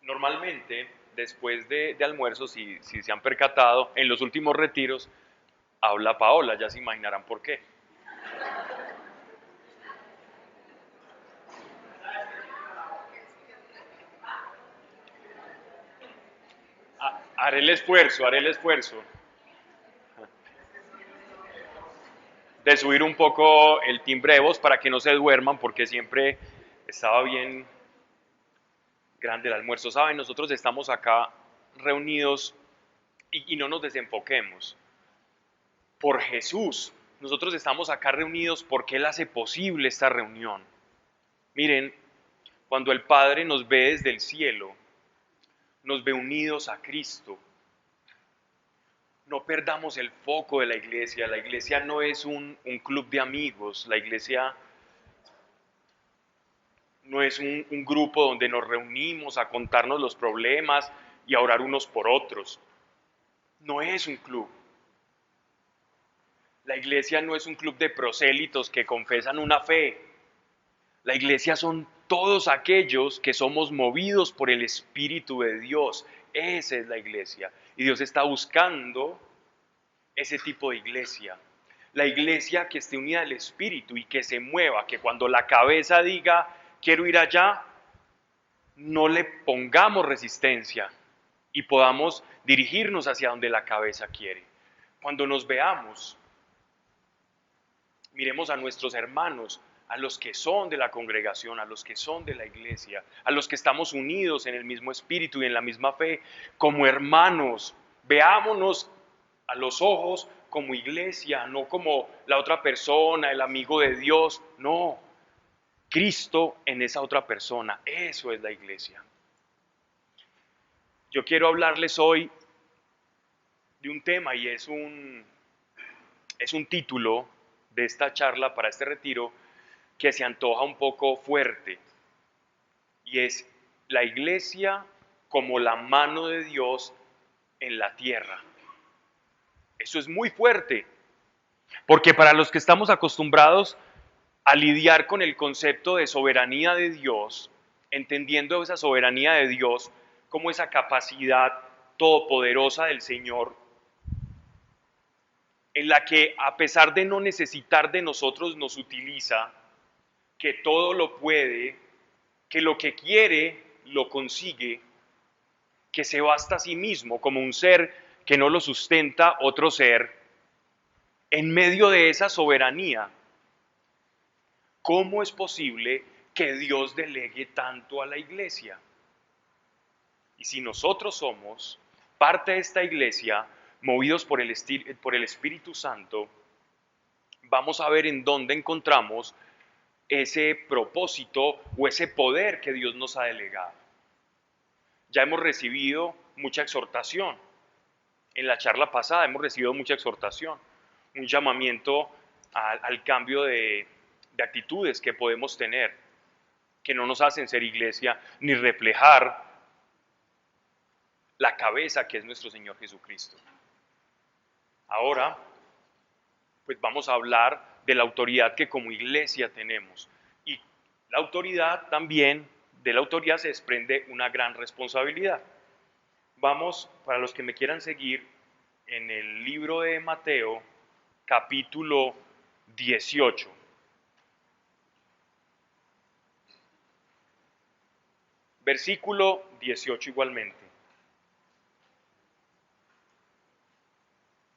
Normalmente, después de almuerzo, si se han percatado, en los últimos retiros habla Paola, ya se imaginarán por qué. Haré el esfuerzo de subir un poco el timbre de voz para que no se duerman, porque siempre estaba bien grande el almuerzo. Saben, nosotros estamos acá reunidos y no nos desenfoquemos. Por Jesús, nosotros estamos acá reunidos porque Él hace posible esta reunión. Miren, cuando el Padre nos ve desde el cielo, nos ve unidos a Cristo. No perdamos el foco de la iglesia. La iglesia no es un club de amigos. La iglesia no es un grupo donde nos reunimos a contarnos los problemas y a orar unos por otros. No es un club. La iglesia no es un club de prosélitos que confesan una fe. La iglesia son todos aquellos que somos movidos por el Espíritu de Dios. Esa es la iglesia. Y Dios está buscando ese tipo de iglesia. La iglesia que esté unida al Espíritu y que se mueva, que cuando la cabeza diga, quiero ir allá, no le pongamos resistencia y podamos dirigirnos hacia donde la cabeza quiere. Cuando nos veamos, miremos a nuestros hermanos, a los que son de la congregación, a los que son de la iglesia, a los que estamos unidos en el mismo espíritu y en la misma fe, como hermanos. Veámonos a los ojos como iglesia, no como la otra persona, el amigo de Dios, no. Cristo en esa otra persona, eso es la iglesia. Yo quiero hablarles hoy de un tema y es un título de esta charla para este retiro que se antoja un poco fuerte, y es la iglesia como la mano de Dios en la tierra. Eso es muy fuerte, porque para los que estamos acostumbrados a lidiar con el concepto de soberanía de Dios, entendiendo esa soberanía de Dios como esa capacidad todopoderosa del Señor, en la que a pesar de no necesitar de nosotros nos utiliza, que todo lo puede, que lo que quiere lo consigue, que se basta a sí mismo como un ser que no lo sustenta otro ser, en medio de esa soberanía, ¿cómo es posible que Dios delegue tanto a la iglesia? Y si nosotros somos parte de esta iglesia, movidos por el Espíritu Santo, vamos a ver en dónde encontramos ese propósito o ese poder que Dios nos ha delegado. Ya hemos recibido mucha exhortación. En la charla pasada hemos recibido mucha exhortación, un llamamiento al cambio de actitudes que podemos tener, que no nos hacen ser iglesia ni reflejar la cabeza que es nuestro Señor Jesucristo. Ahora, pues vamos a hablar de la autoridad que como iglesia tenemos. Y la autoridad también, de la autoridad se desprende una gran responsabilidad. Vamos, para los que me quieran seguir, en el libro de Mateo, capítulo 18. Versículo 18 igualmente.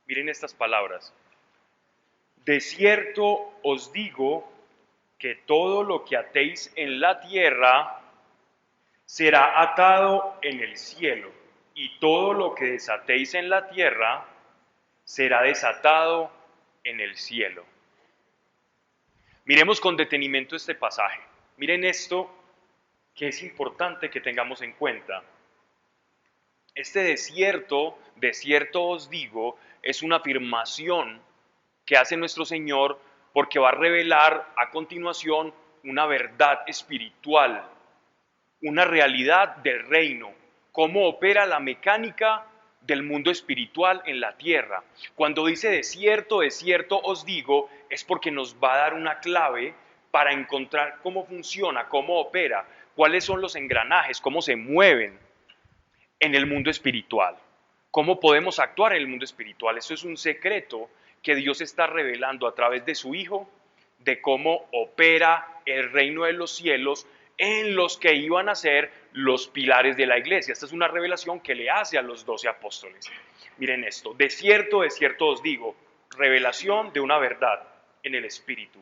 Miren estas palabras. De cierto os digo que todo lo que atéis en la tierra será atado en el cielo, y todo lo que desatéis en la tierra será desatado en el cielo. Miremos con detenimiento este pasaje. Miren esto que es importante que tengamos en cuenta. Este de cierto os digo, es una afirmación que hace nuestro Señor porque va a revelar a continuación una verdad espiritual, una realidad del reino, cómo opera la mecánica del mundo espiritual en la tierra. Cuando dice de cierto os digo, es porque nos va a dar una clave para encontrar cómo funciona, cómo opera, cuáles son los engranajes, cómo se mueven. en el mundo espiritual. ¿Cómo podemos actuar en el mundo espiritual? Eso es un secreto que Dios está revelando a través de su Hijo, de cómo opera el reino de los cielos en los que iban a ser los pilares de la iglesia. Esta es una revelación que le hace a los 12 apóstoles. Miren esto, de cierto os digo, revelación de una verdad en el Espíritu,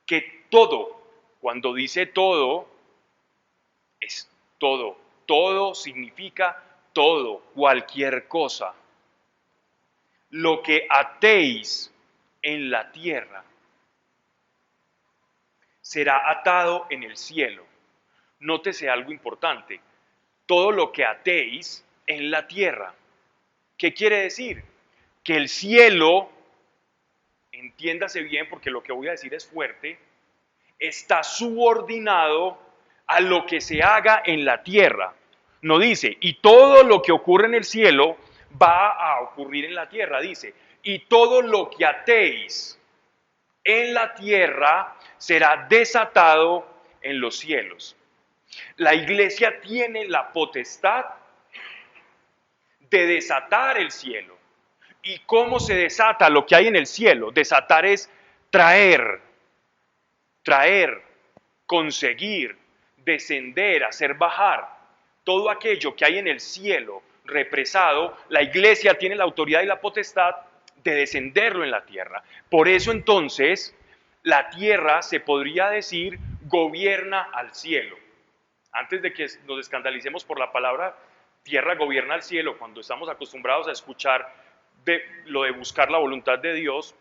que todo, cuando dice todo, es todo. Todo significa todo, cualquier cosa. Lo que atéis en la tierra será atado en el cielo. Nótese algo importante. Todo lo que atéis en la tierra. ¿Qué quiere decir? Que el cielo, entiéndase bien porque lo que voy a decir es fuerte, está subordinado a lo que se haga en la tierra. No dice, y todo lo que ocurre en el cielo va a ocurrir en la tierra. Dice, y todo lo que atéis en la tierra será desatado en los cielos. La iglesia tiene la potestad de desatar el cielo. ¿Y cómo se desata lo que hay en el cielo? Desatar es traer, conseguir, descender, hacer bajar. Todo aquello que hay en el cielo represado, la iglesia tiene la autoridad y la potestad de descenderlo en la tierra. Por eso entonces la tierra, se podría decir, gobierna al cielo. Antes de que nos escandalicemos por la palabra tierra gobierna al cielo, cuando estamos acostumbrados a escuchar lo de buscar la voluntad de Dios,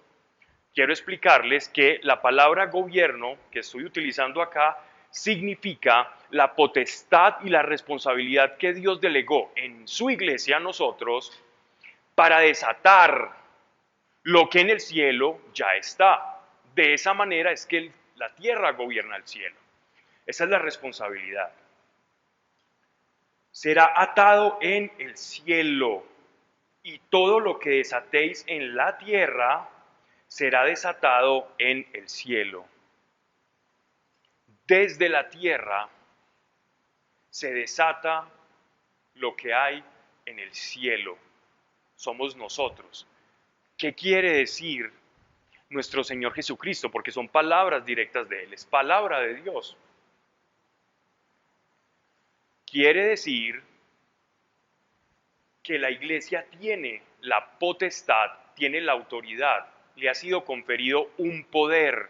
quiero explicarles que la palabra gobierno que estoy utilizando acá significa la potestad y la responsabilidad que Dios delegó en su iglesia a nosotros para desatar lo que en el cielo ya está. De esa manera es que la tierra gobierna el cielo. Esa es la responsabilidad. Será atado en el cielo, y todo lo que desatéis en la tierra será desatado en el cielo. Desde la tierra se desata lo que hay en el cielo. Somos nosotros. ¿Qué quiere decir nuestro Señor Jesucristo? Porque son palabras directas de Él, es palabra de Dios. Quiere decir que la iglesia tiene la potestad, tiene la autoridad, le ha sido conferido un poder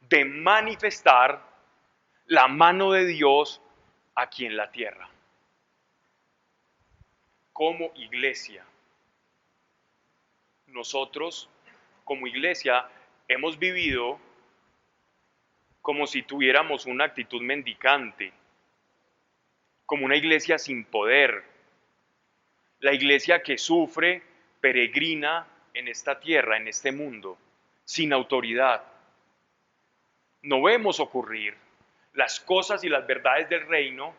de manifestar la mano de Dios aquí en la tierra. Como iglesia, nosotros como iglesia hemos vivido como si tuviéramos una actitud mendicante, como una iglesia sin poder, la iglesia que sufre, peregrina en esta tierra, en este mundo, sin autoridad. No vemos ocurrir las cosas y las verdades del reino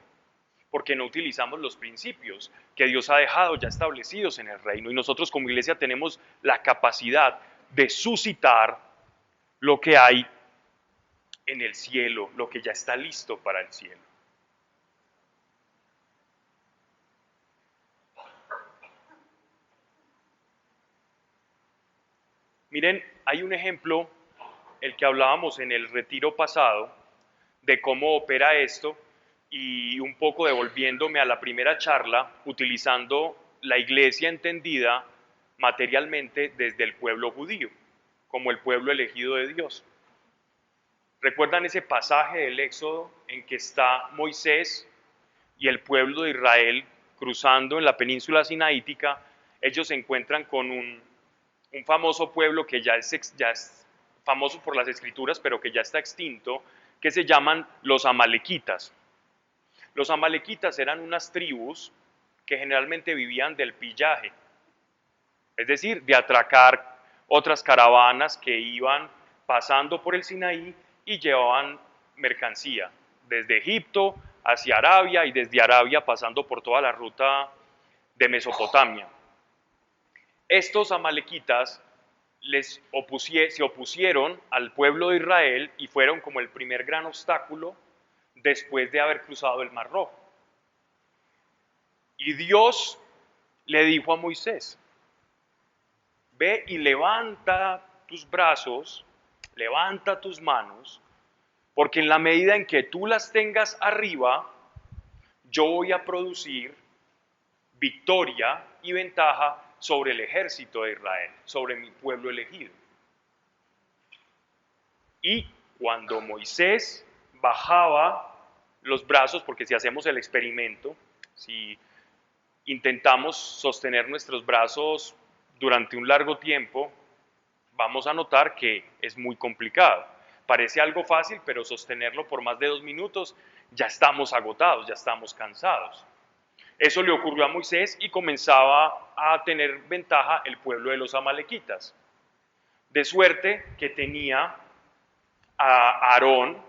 porque no utilizamos los principios que Dios ha dejado ya establecidos en el reino. Y nosotros como iglesia tenemos la capacidad de suscitar lo que hay en el cielo, lo que ya está listo para el cielo. Miren, hay un ejemplo, el que hablábamos en el retiro pasado, de cómo opera esto, y un poco devolviéndome a la primera charla, utilizando la iglesia entendida materialmente desde el pueblo judío, como el pueblo elegido de Dios. ¿Recuerdan ese pasaje del Éxodo en que está Moisés y el pueblo de Israel cruzando en la península sinaítica? Ellos se encuentran con un famoso pueblo que ya es famoso por las escrituras, pero que ya está extinto, que se llaman los amalequitas. Los amalequitas eran unas tribus que generalmente vivían del pillaje, es decir, de atracar otras caravanas que iban pasando por el Sinaí y llevaban mercancía desde Egipto hacia Arabia y desde Arabia pasando por toda la ruta de Mesopotamia. Estos amalequitas se opusieron al pueblo de Israel y fueron como el primer gran obstáculo después de haber cruzado el Mar Rojo. Y Dios le dijo a Moisés, ve y levanta tus brazos, levanta tus manos, porque en la medida en que tú las tengas arriba, yo voy a producir victoria y ventaja sobre el ejército de Israel, sobre mi pueblo elegido. Y cuando Moisés bajaba los brazos, porque si hacemos el experimento, si intentamos sostener nuestros brazos durante un largo tiempo, vamos a notar que es muy complicado. Parece algo fácil, pero sostenerlo por más de 2 minutos ya estamos agotados, ya estamos cansados. Eso le ocurrió a Moisés y comenzaba a tener ventaja el pueblo de los amalequitas. De suerte que tenía a Aarón,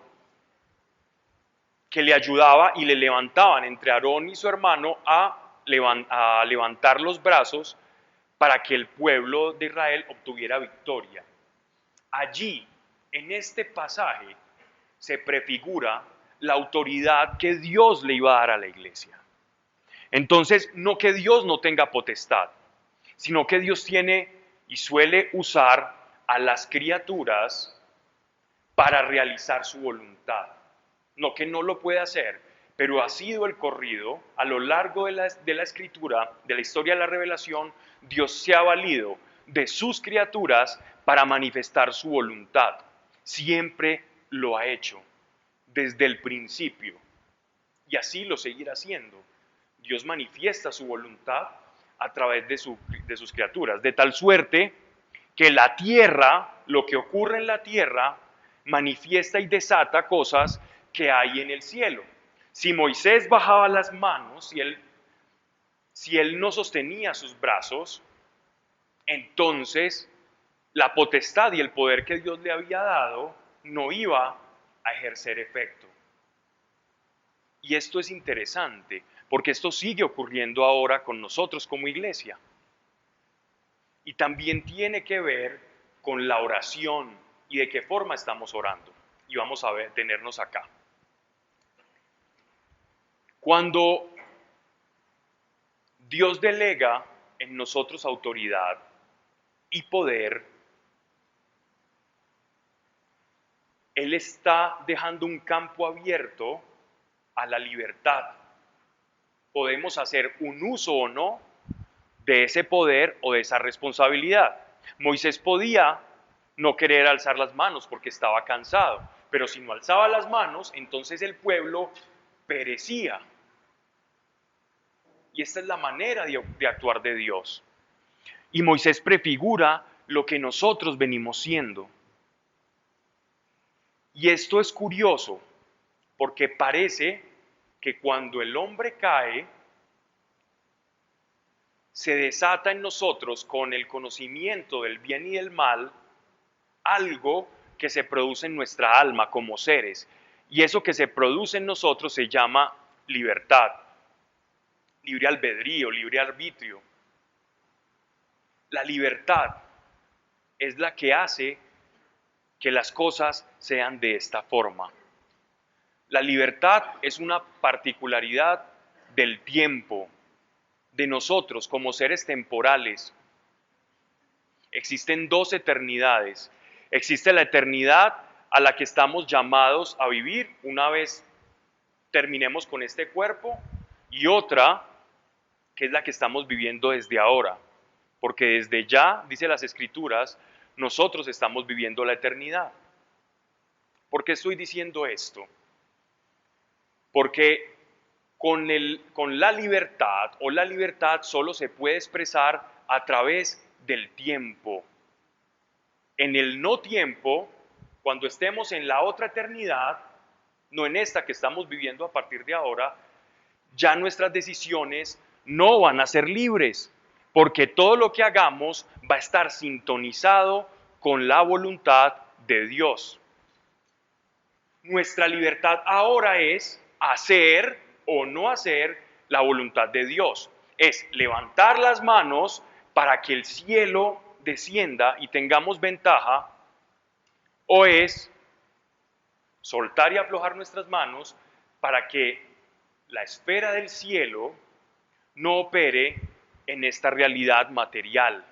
que le ayudaba y le levantaban entre Aarón y su hermano a levantar los brazos para que el pueblo de Israel obtuviera victoria. Allí, en este pasaje, se prefigura la autoridad que Dios le iba a dar a la iglesia. Entonces, no que Dios no tenga potestad, sino que Dios tiene y suele usar a las criaturas para realizar su voluntad. No que no lo puede hacer, pero ha sido el corrido a lo largo de la escritura, de la historia de la revelación. Dios se ha valido de sus criaturas para manifestar su voluntad. Siempre lo ha hecho, desde el principio, y así lo seguirá haciendo. Dios manifiesta su voluntad a través de sus criaturas, de tal suerte que la tierra, lo que ocurre en la tierra, manifiesta y desata cosas que hay en el cielo. Si Moisés bajaba las manos, si él no sostenía sus brazos, entonces la potestad y el poder que Dios le había dado no iba a ejercer efecto. Y esto es interesante, porque esto sigue ocurriendo ahora con nosotros como iglesia. Y también tiene que ver con la oración y de qué forma estamos orando. Y vamos a detenernos acá. Cuando Dios delega en nosotros autoridad y poder, Él está dejando un campo abierto a la libertad. Podemos hacer un uso o no de ese poder o de esa responsabilidad. Moisés podía no querer alzar las manos porque estaba cansado, pero si no alzaba las manos, entonces el pueblo perecía. Y esta es la manera de actuar de Dios. Y Moisés prefigura lo que nosotros venimos siendo. Y esto es curioso, porque parece que cuando el hombre cae, se desata en nosotros con el conocimiento del bien y del mal algo que se produce en nuestra alma como seres. Y eso que se produce en nosotros se llama libertad, libre albedrío, libre arbitrio. La libertad es la que hace que las cosas sean de esta forma. La libertad es una particularidad del tiempo, de nosotros como seres temporales. Existen dos eternidades. Existe la eternidad a la que estamos llamados a vivir una vez terminemos con este cuerpo, y otra que es la que estamos viviendo desde ahora, porque desde ya, dice las Escrituras, nosotros estamos viviendo la eternidad. ¿Por qué estoy diciendo esto? Porque con la libertad, o la libertad solo se puede expresar a través del tiempo. En el no tiempo, cuando estemos en la otra eternidad, no en esta que estamos viviendo a partir de ahora, ya nuestras decisiones no van a ser libres, porque todo lo que hagamos va a estar sintonizado con la voluntad de Dios. Nuestra libertad ahora es hacer o no hacer la voluntad de Dios. Es levantar las manos para que el cielo descienda y tengamos ventaja, o es soltar y aflojar nuestras manos para que la esfera del cielo no opere en esta realidad material.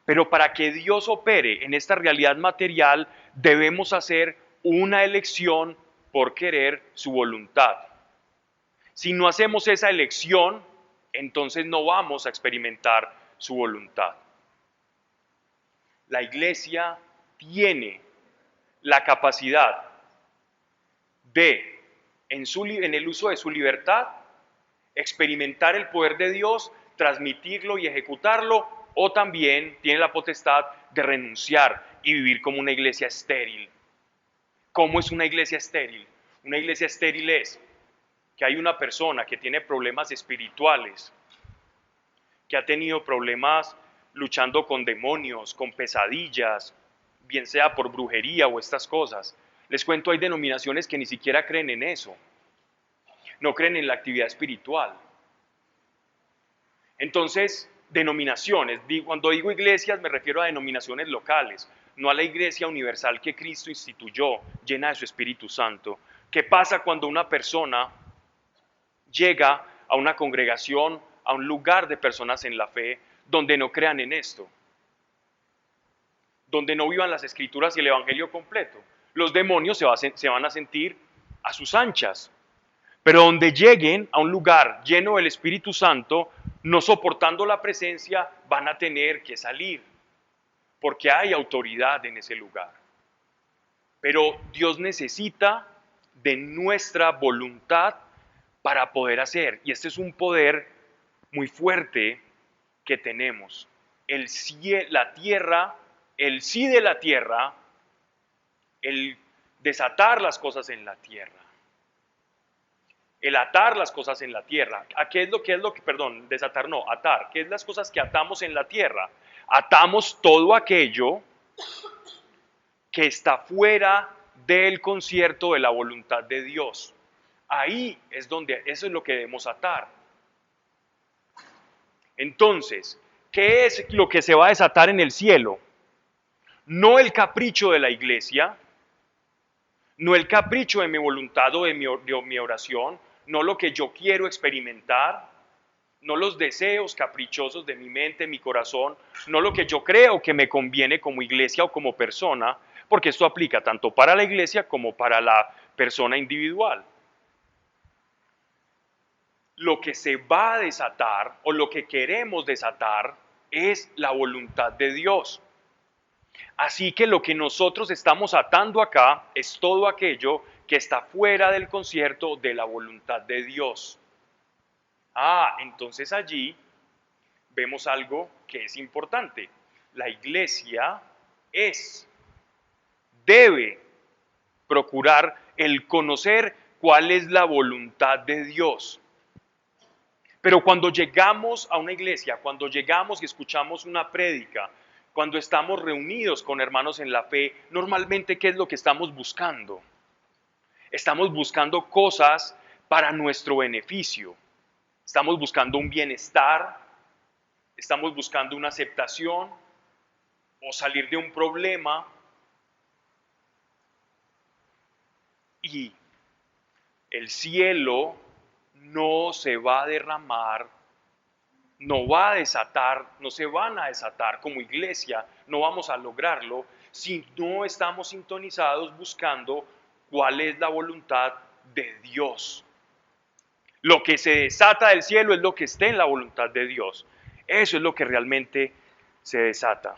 Pero para que Dios opere en esta realidad material, debemos hacer una elección por querer su voluntad. Si no hacemos esa elección, entonces no vamos a experimentar su voluntad. La iglesia tiene la capacidad de, en el uso de su libertad, experimentar el poder de Dios, transmitirlo y ejecutarlo, o también tiene la potestad de renunciar y vivir como una iglesia estéril. ¿Cómo es una iglesia estéril? Una iglesia estéril es que hay una persona que tiene problemas espirituales, que ha tenido problemas luchando con demonios, con pesadillas, bien sea por brujería o estas cosas. Les cuento, hay denominaciones que ni siquiera creen en eso. No creen en la actividad espiritual. Entonces, denominaciones, cuando digo iglesias me refiero a denominaciones locales, no a la iglesia universal que Cristo instituyó, llena de su Espíritu Santo. ¿Qué pasa cuando una persona llega a una congregación, a un lugar de personas en la fe, donde no crean en esto? Donde no vivan las escrituras y el evangelio completo. Los demonios se van a sentir a sus anchas. Pero donde lleguen a un lugar lleno del Espíritu Santo, no soportando la presencia, van a tener que salir, porque hay autoridad en ese lugar. Pero Dios necesita de nuestra voluntad para poder hacer, y este es un poder muy fuerte que tenemos. El sí, la tierra, el sí de la tierra, el desatar las cosas en la tierra. El atar las cosas en la tierra. ¿Qué es lo que, perdón, desatar no, atar? ¿Qué es las cosas que atamos en la tierra? Atamos todo aquello que está fuera del concierto de la voluntad de Dios. Ahí es donde, eso es lo que debemos atar. Entonces, ¿qué es lo que se va a desatar en el cielo? No el capricho de la iglesia, no el capricho de mi voluntad o de mi oración, no lo que yo quiero experimentar, no los deseos caprichosos de mi mente, mi corazón, no lo que yo creo que me conviene como iglesia o como persona, porque esto aplica tanto para la iglesia como para la persona individual. Lo que se va a desatar o lo que queremos desatar es la voluntad de Dios. Así que lo que nosotros estamos atando acá es todo aquello que está fuera del concierto de la voluntad de Dios. Entonces allí vemos algo que es importante. La iglesia debe procurar el conocer cuál es la voluntad de Dios. Pero cuando llegamos a una iglesia, cuando llegamos y escuchamos una prédica, cuando estamos reunidos con hermanos en la fe, normalmente, ¿qué es lo que estamos buscando? Estamos buscando cosas para nuestro beneficio. Estamos buscando un bienestar, estamos buscando una aceptación o salir de un problema. Y el cielo no se va a derramar, no va a desatar, no se van a desatar como iglesia, no vamos a lograrlo si no estamos sintonizados buscando cuál es la voluntad de Dios. Lo que se desata del cielo es lo que esté en la voluntad de Dios. Eso es lo que realmente se desata.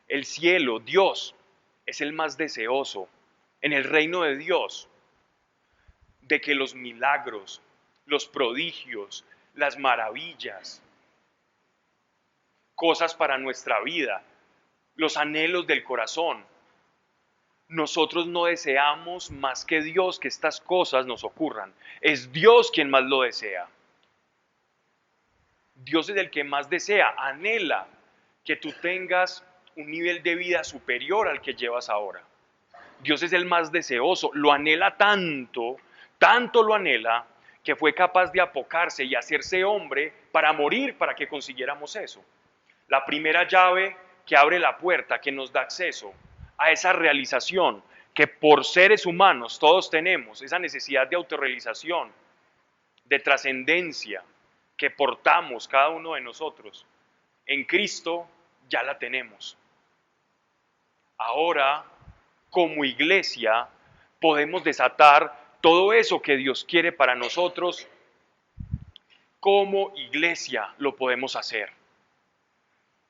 El cielo, Dios, es el más deseoso en el reino de Dios de que los milagros, los prodigios, las maravillas, cosas para nuestra vida, los anhelos del corazón, nosotros no deseamos más que Dios que estas cosas nos ocurran. Es Dios quien más lo desea. Dios es el que más desea, anhela que tú tengas un nivel de vida superior al que llevas ahora. Dios es el más deseoso, lo anhela tanto, tanto lo anhela, que fue capaz de apocarse y hacerse hombre para morir para que consiguiéramos eso. La primera llave que abre la puerta, que nos da acceso a esa realización que por seres humanos todos tenemos, esa necesidad de autorrealización, de trascendencia que portamos cada uno de nosotros, en Cristo ya la tenemos. Ahora, como iglesia, podemos desatar todo eso que Dios quiere para nosotros. Como iglesia lo podemos hacer.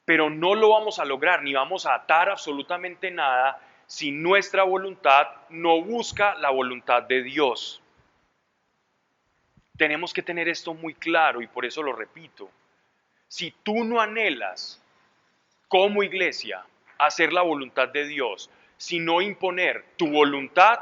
Pero no lo vamos a lograr ni vamos a atar absolutamente nada si nuestra voluntad no busca la voluntad de Dios. Tenemos que tener esto muy claro y por eso lo repito. Si tú no anhelas como iglesia hacer la voluntad de Dios, sino imponer tu voluntad,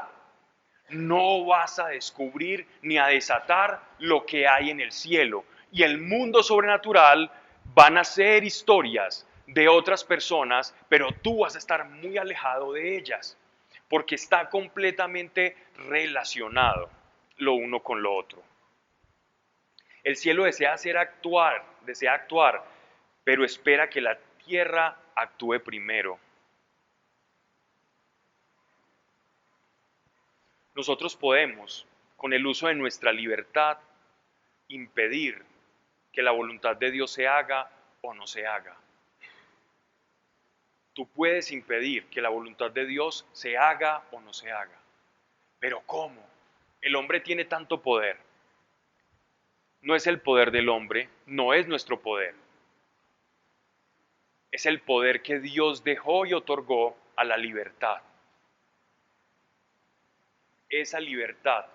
no vas a descubrir ni a desatar lo que hay en el cielo. Y el mundo sobrenatural van a ser historias de otras personas, pero tú vas a estar muy alejado de ellas, porque está completamente relacionado lo uno con lo otro. El cielo desea actuar, pero espera que la tierra actúe primero. Nosotros podemos, con el uso de nuestra libertad, impedir que la voluntad de Dios se haga o no se haga. Tú puedes impedir que la voluntad de Dios se haga o no se haga. Pero ¿cómo? El hombre tiene tanto poder. No es el poder del hombre, no es nuestro poder. Es el poder que Dios dejó y otorgó a la libertad. Esa libertad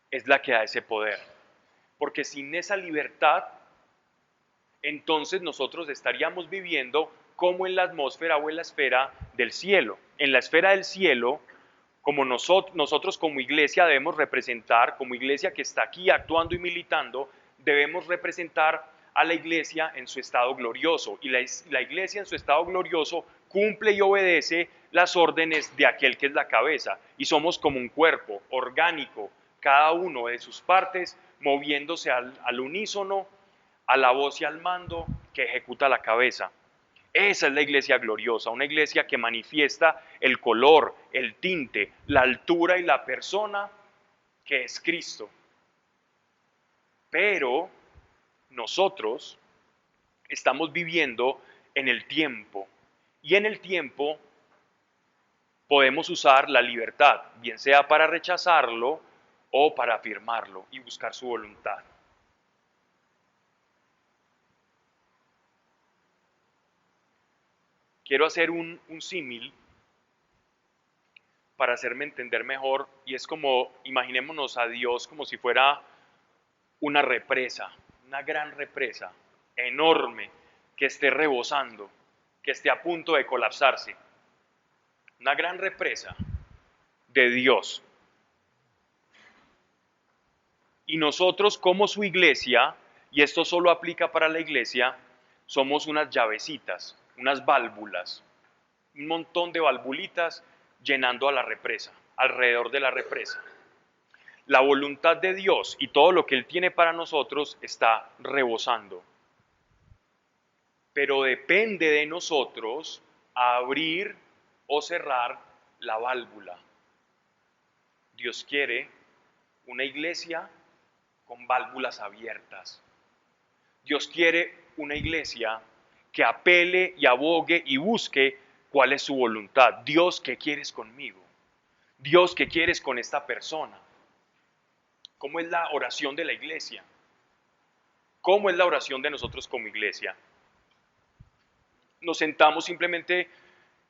es la que da ese poder. Porque sin esa libertad, entonces nosotros estaríamos viviendo como en la atmósfera o en la esfera del cielo. En la esfera del cielo, como nosotros como iglesia debemos representar, como iglesia que está aquí actuando y militando, debemos representar a la iglesia en su estado glorioso. Y la iglesia en su estado glorioso cumple y obedece las órdenes de aquel que es la cabeza. Y somos como un cuerpo orgánico, cada uno de sus partes moviéndose al unísono, a la voz y al mando que ejecuta la cabeza. Esa es la iglesia gloriosa, una iglesia que manifiesta el color, el tinte, la altura y la persona que es Cristo. Pero nosotros estamos viviendo en el tiempo y en el tiempo podemos usar la libertad, bien sea para rechazarlo o para afirmarlo y buscar su voluntad. Quiero hacer un símil para hacerme entender mejor, y es como, imaginémonos a Dios como si fuera una represa, una gran represa, enorme, que esté rebosando, que esté a punto de colapsarse. Una gran represa de Dios. Y nosotros como su iglesia, y esto solo aplica para la iglesia, somos unas llavecitas, unas válvulas, un montón de valvulitas llenando a la represa, alrededor de la represa. La voluntad de Dios y todo lo que Él tiene para nosotros está rebosando. Pero depende de nosotros abrir o cerrar la válvula. Dios quiere una iglesia con válvulas abiertas. Dios quiere una iglesia que apele y abogue y busque cuál es su voluntad. Dios, ¿qué quieres conmigo? Dios, ¿qué quieres con esta persona? ¿Cómo es la oración de la iglesia? ¿Cómo es la oración de nosotros como iglesia? Nos sentamos simplemente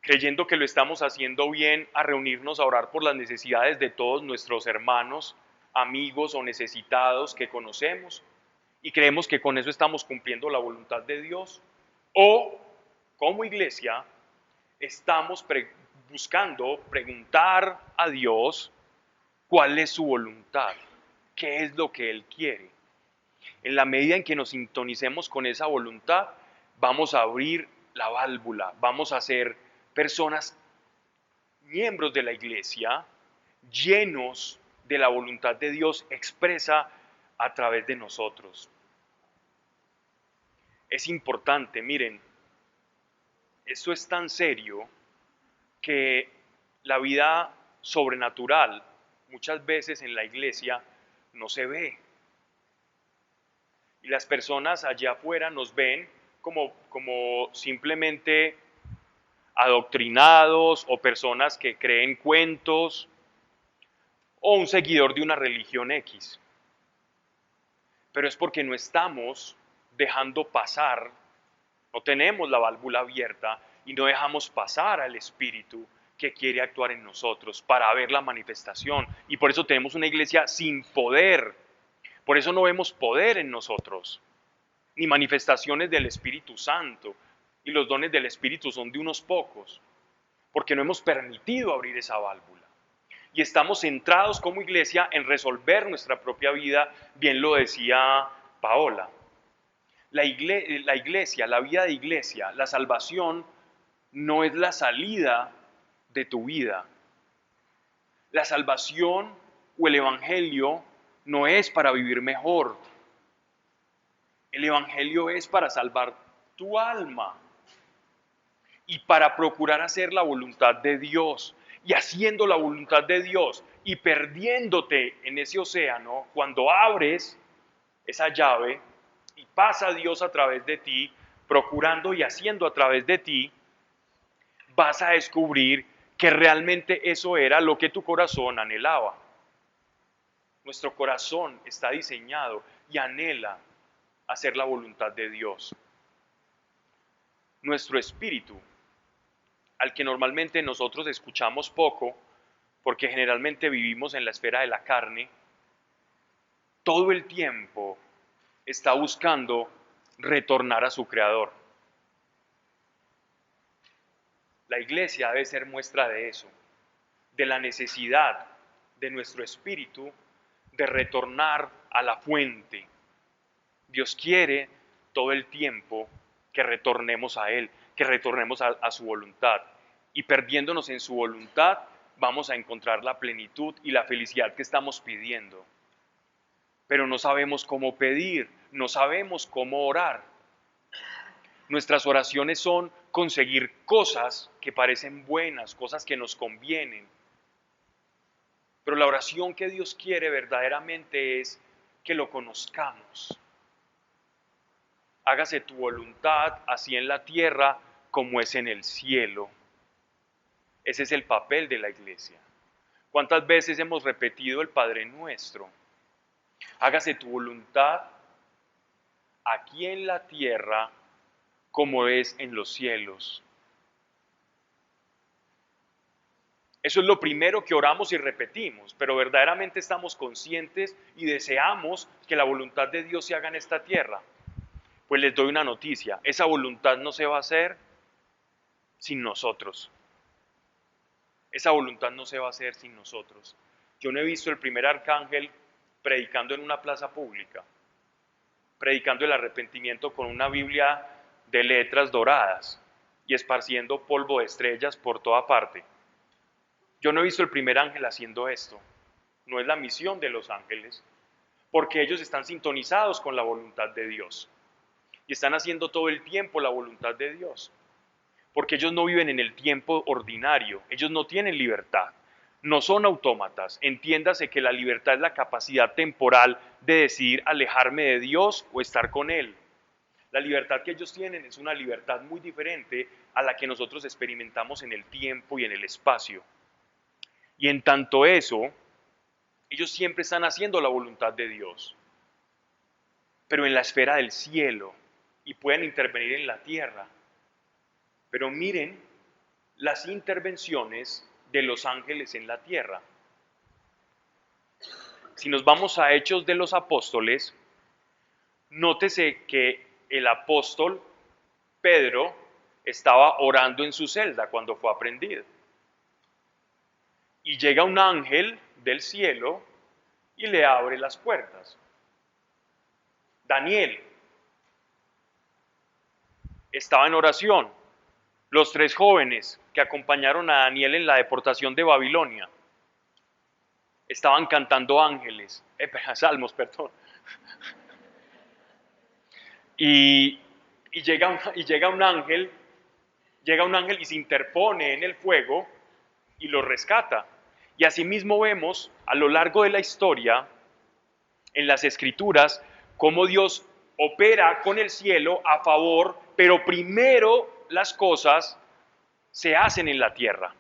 creyendo que lo estamos haciendo bien a reunirnos a orar por las necesidades de todos nuestros hermanos, amigos o necesitados que conocemos y creemos que con eso estamos cumpliendo la voluntad de Dios. O como iglesia estamos buscando preguntar a Dios cuál es su voluntad, qué es lo que Él quiere. En la medida en que nos sintonicemos con esa voluntad, vamos a abrir la válvula, vamos a ser personas, miembros de la iglesia, llenos de la voluntad de Dios expresa a través de nosotros. Es importante, miren, esto es tan serio que la vida sobrenatural, muchas veces en la iglesia, no se ve. Y las personas allá afuera nos ven como simplemente adoctrinados o personas que creen cuentos o un seguidor de una religión X. Pero es porque no estamos dejando pasar, no tenemos la válvula abierta y no dejamos pasar al Espíritu que quiere actuar en nosotros para ver la manifestación. Y por eso tenemos una iglesia sin poder. Por eso no vemos poder en nosotros, ni manifestaciones del Espíritu Santo. Y los dones del Espíritu son de unos pocos, porque no hemos permitido abrir esa válvula. Y estamos centrados como iglesia en resolver nuestra propia vida, bien lo decía Paola. La iglesia, la vida de iglesia, la salvación no es la salida de tu vida. La salvación o el evangelio no es para vivir mejor. El evangelio es para salvar tu alma y para procurar hacer la voluntad de Dios. Y haciendo la voluntad de Dios y perdiéndote en ese océano, cuando abres esa llave y pasa Dios a través de ti, procurando y haciendo a través de ti, vas a descubrir que realmente eso era lo que tu corazón anhelaba. Nuestro corazón está diseñado y anhela hacer la voluntad de Dios. Nuestro espíritu, al que normalmente nosotros escuchamos poco, porque generalmente vivimos en la esfera de la carne, todo el tiempo está buscando retornar a su Creador. La iglesia debe ser muestra de eso, de la necesidad de nuestro espíritu de retornar a la fuente. Dios quiere todo el tiempo que retornemos a Él, que retornemos a su voluntad. Y perdiéndonos en su voluntad, vamos a encontrar la plenitud y la felicidad que estamos pidiendo. Pero no sabemos cómo pedir, no sabemos cómo orar. Nuestras oraciones son conseguir cosas que parecen buenas, cosas que nos convienen. Pero la oración que Dios quiere verdaderamente es que lo conozcamos. Hágase tu voluntad, así en la tierra como es en el cielo. Ese es el papel de la iglesia. ¿Cuántas veces hemos repetido el Padre Nuestro? Hágase tu voluntad aquí en la tierra como es en los cielos. Eso es lo primero que oramos y repetimos, pero verdaderamente estamos conscientes y deseamos que la voluntad de Dios se haga en esta tierra. Pues les doy una noticia, esa voluntad no se va a hacer sin nosotros. Esa voluntad no se va a hacer sin nosotros. Yo no he visto el primer arcángel predicando en una plaza pública, predicando el arrepentimiento con una Biblia de letras doradas y esparciendo polvo de estrellas por toda parte. Yo no he visto el primer ángel haciendo esto. No es la misión de los ángeles, porque ellos están sintonizados con la voluntad de Dios y están haciendo todo el tiempo la voluntad de Dios, porque ellos no viven en el tiempo ordinario, ellos no tienen libertad, no son autómatas. Entiéndase que la libertad es la capacidad temporal de decidir alejarme de Dios o estar con Él. La libertad que ellos tienen es una libertad muy diferente a la que nosotros experimentamos en el tiempo y en el espacio. Y en tanto eso, ellos siempre están haciendo la voluntad de Dios, pero en la esfera del cielo, y pueden intervenir en la tierra. Pero miren las intervenciones de los ángeles en la tierra. Si nos vamos a Hechos de los Apóstoles, nótese que el apóstol Pedro estaba orando en su celda cuando fue aprehendido. Y llega un ángel del cielo y le abre las puertas. Daniel estaba en oración. Los 3 jóvenes que acompañaron a Daniel en la deportación de Babilonia estaban cantando salmos, perdón. Y llega un ángel y se interpone en el fuego y lo rescata. Y asimismo vemos a lo largo de la historia en las Escrituras cómo Dios opera con el cielo a favor, pero primero las cosas se hacen en la tierra.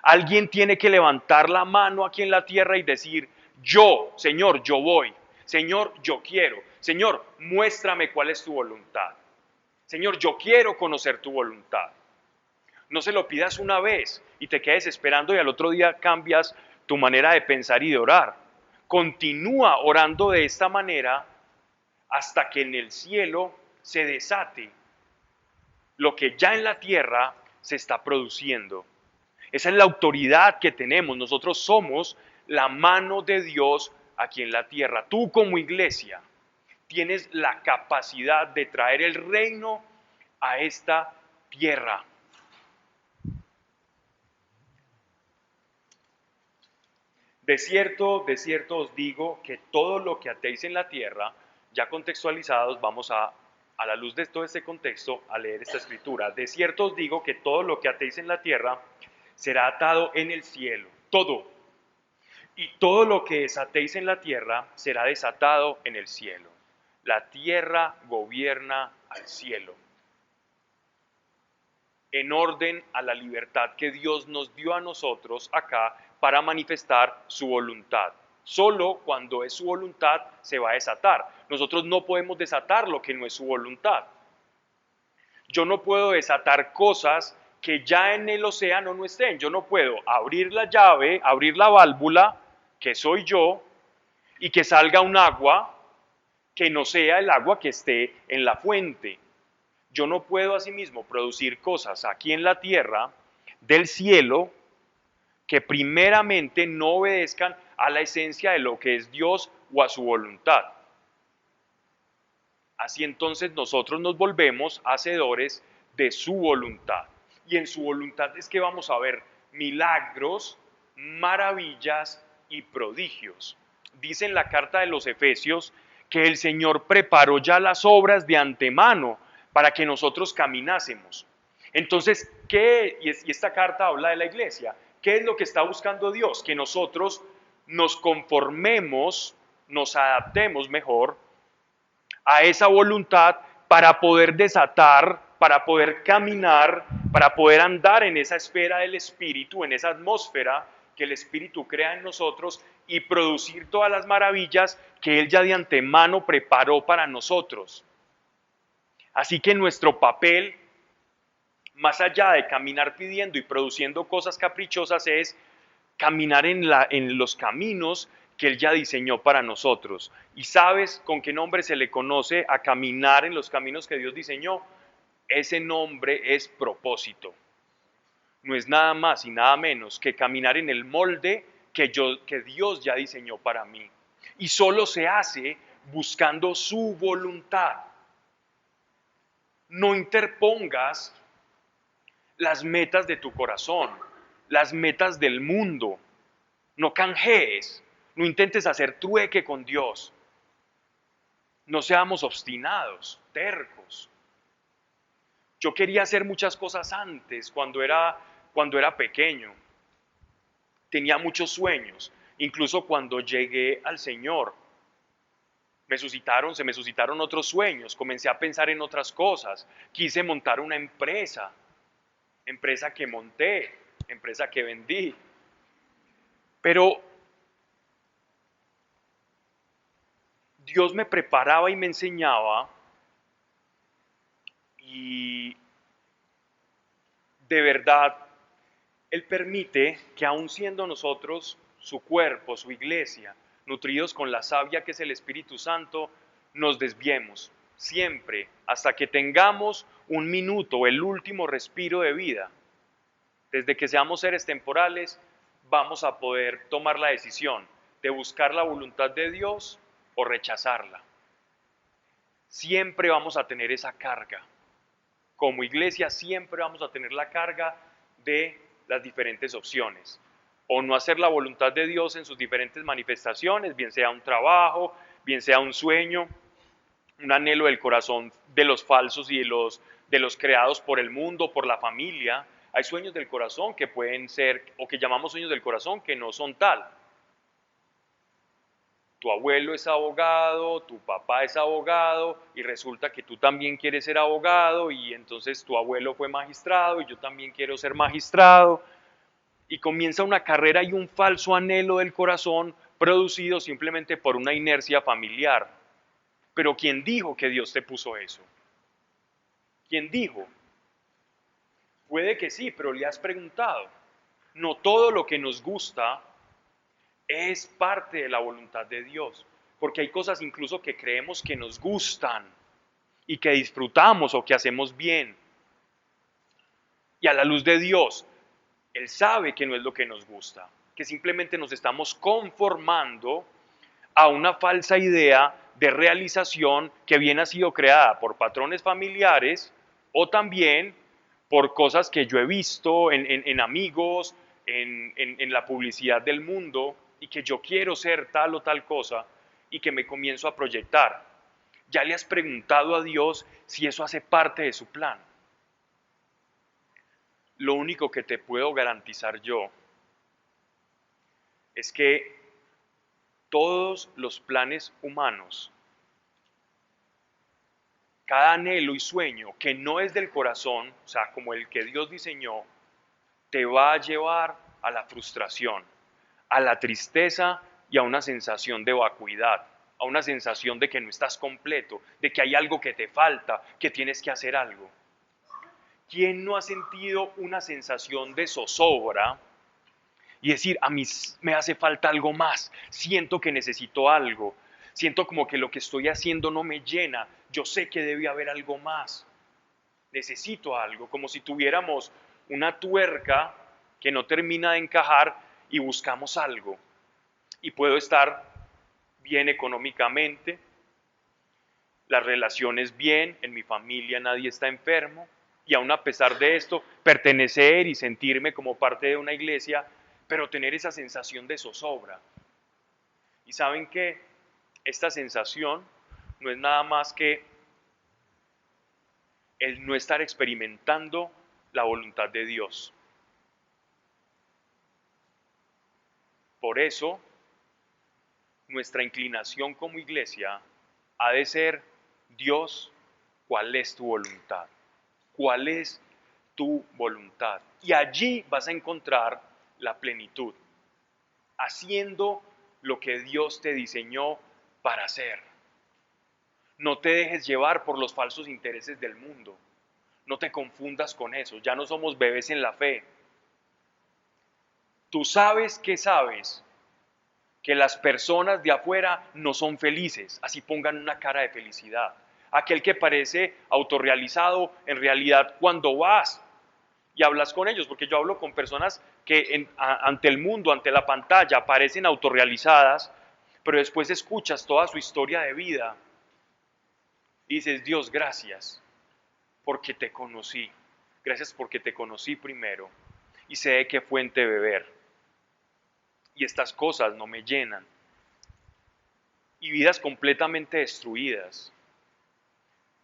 Alguien tiene que levantar la mano aquí en la tierra y decir, yo, Señor, yo voy. Señor, yo quiero. Señor, muéstrame cuál es tu voluntad. Señor, yo quiero conocer tu voluntad. No se lo pidas una vez y te quedes esperando y al otro día cambias tu manera de pensar y de orar. Continúa orando de esta manera hasta que en el cielo se desate lo que ya en la tierra se está produciendo. Esa es la autoridad que tenemos. Nosotros somos la mano de Dios aquí en la tierra. Tú como iglesia tienes la capacidad de traer el reino a esta tierra. De cierto os digo que todo lo que atéis en la tierra, ya contextualizados, vamos a la luz de todo este contexto, a leer esta escritura. De cierto os digo que todo lo que atéis en la tierra será atado en el cielo, todo. Y todo lo que desatéis en la tierra será desatado en el cielo. La tierra gobierna al cielo, en orden a la libertad que Dios nos dio a nosotros acá para manifestar su voluntad. Solo cuando es su voluntad se va a desatar. Nosotros no podemos desatar lo que no es su voluntad. Yo no puedo desatar cosas que ya en el océano no estén. Yo no puedo abrir la llave, abrir la válvula, que soy yo, y que salga un agua que no sea el agua que esté en la fuente. Yo no puedo asimismo producir cosas aquí en la tierra, del cielo, que primeramente no obedezcan a la esencia de lo que es Dios o a su voluntad. Así entonces nosotros nos volvemos hacedores de su voluntad. Y en su voluntad es que vamos a ver milagros, maravillas y prodigios. Dice en la carta de los Efesios que el Señor preparó ya las obras de antemano para que nosotros caminásemos. Entonces, ¿qué? Y esta carta habla de la iglesia. ¿Qué es lo que está buscando Dios? Que nosotros nos conformemos, nos adaptemos mejor a esa voluntad para poder desatar, para poder caminar, para poder andar en esa esfera del Espíritu, en esa atmósfera que el Espíritu crea en nosotros y producir todas las maravillas que Él ya de antemano preparó para nosotros. Así que nuestro papel, más allá de caminar pidiendo y produciendo cosas caprichosas, es caminar en los caminos que Él ya diseñó para nosotros. ¿Y sabes con qué nombre se le conoce a caminar en los caminos que Dios diseñó? Ese nombre es propósito. No es nada más y nada menos que caminar en el molde que Dios ya diseñó para mí. Y solo se hace buscando su voluntad. No interpongas las metas de tu corazón, las metas del mundo. No canjees, no intentes hacer trueque con Dios. No seamos obstinados, tercos. Yo quería hacer muchas cosas antes, cuando era pequeño. Tenía muchos sueños, incluso cuando llegué al Señor. Se me suscitaron otros sueños, comencé a pensar en otras cosas. Quise montar una empresa que monté, empresa que vendí. Pero Dios me preparaba y me enseñaba, y de verdad Él permite que aun siendo nosotros su cuerpo, su iglesia, nutridos con la savia que es el Espíritu Santo, nos desviemos siempre hasta que tengamos un minuto, el último respiro de vida. Desde que seamos seres temporales, vamos a poder tomar la decisión de buscar la voluntad de Dios o rechazarla. Siempre vamos a tener esa carga. Como iglesia siempre vamos a tener la carga de las diferentes opciones. O no hacer la voluntad de Dios en sus diferentes manifestaciones, bien sea un trabajo, bien sea un sueño, un anhelo del corazón de los falsos y de los creados por el mundo, por la familia. Hay sueños del corazón que pueden ser, o que llamamos sueños del corazón, que no son tal. Tu abuelo es abogado, tu papá es abogado y resulta que tú también quieres ser abogado y entonces tu abuelo fue magistrado y yo también quiero ser magistrado y comienza una carrera y un falso anhelo del corazón producido simplemente por una inercia familiar. Pero ¿quién dijo que Dios te puso eso? ¿Quién dijo? Puede que sí, pero le has preguntado. No todo lo que nos gusta es parte de la voluntad de Dios, porque hay cosas incluso que creemos que nos gustan y que disfrutamos o que hacemos bien. Y a la luz de Dios, Él sabe que no es lo que nos gusta, que simplemente nos estamos conformando a una falsa idea de realización que bien ha sido creada por patrones familiares o también por cosas que yo he visto en amigos, en la publicidad del mundo y que yo quiero ser tal o tal cosa y que me comienzo a proyectar. ¿Ya le has preguntado a Dios si eso hace parte de su plan? Lo único que te puedo garantizar yo es que todos los planes humanos, cada anhelo y sueño que no es del corazón, o sea, como el que Dios diseñó, te va a llevar a la frustración, a la tristeza y a una sensación de vacuidad, a una sensación de que no estás completo, de que hay algo que te falta, que tienes que hacer algo. ¿Quién no ha sentido una sensación de zozobra y decir, a mí me hace falta algo más, siento que necesito algo, siento como que lo que estoy haciendo no me llena, yo sé que debe haber algo más, necesito algo, como si tuviéramos una tuerca que no termina de encajar y buscamos algo? Y puedo estar bien económicamente, las relaciones bien, en mi familia nadie está enfermo, y aún a pesar de esto, pertenecer y sentirme como parte de una iglesia, pero tener esa sensación de zozobra. Y saben que esta sensación no es nada más que el no estar experimentando la voluntad de Dios. Por eso, nuestra inclinación como iglesia ha de ser: Dios, ¿cuál es tu voluntad? ¿Cuál es tu voluntad? Y allí vas a encontrar la plenitud, haciendo lo que Dios te diseñó para hacer. No te dejes llevar por los falsos intereses del mundo. No te confundas con eso. Ya no somos bebés en la fe. Tú sabes que las personas de afuera no son felices, así pongan una cara de felicidad. Aquel que parece autorrealizado, en realidad cuando vas y hablas con ellos, porque yo hablo con personas que ante el mundo, ante la pantalla, parecen autorrealizadas, pero después escuchas toda su historia de vida y dices: Dios, gracias porque te conocí, gracias porque te conocí primero y sé de qué fuente beber. Y estas cosas no me llenan. Y vidas completamente destruidas.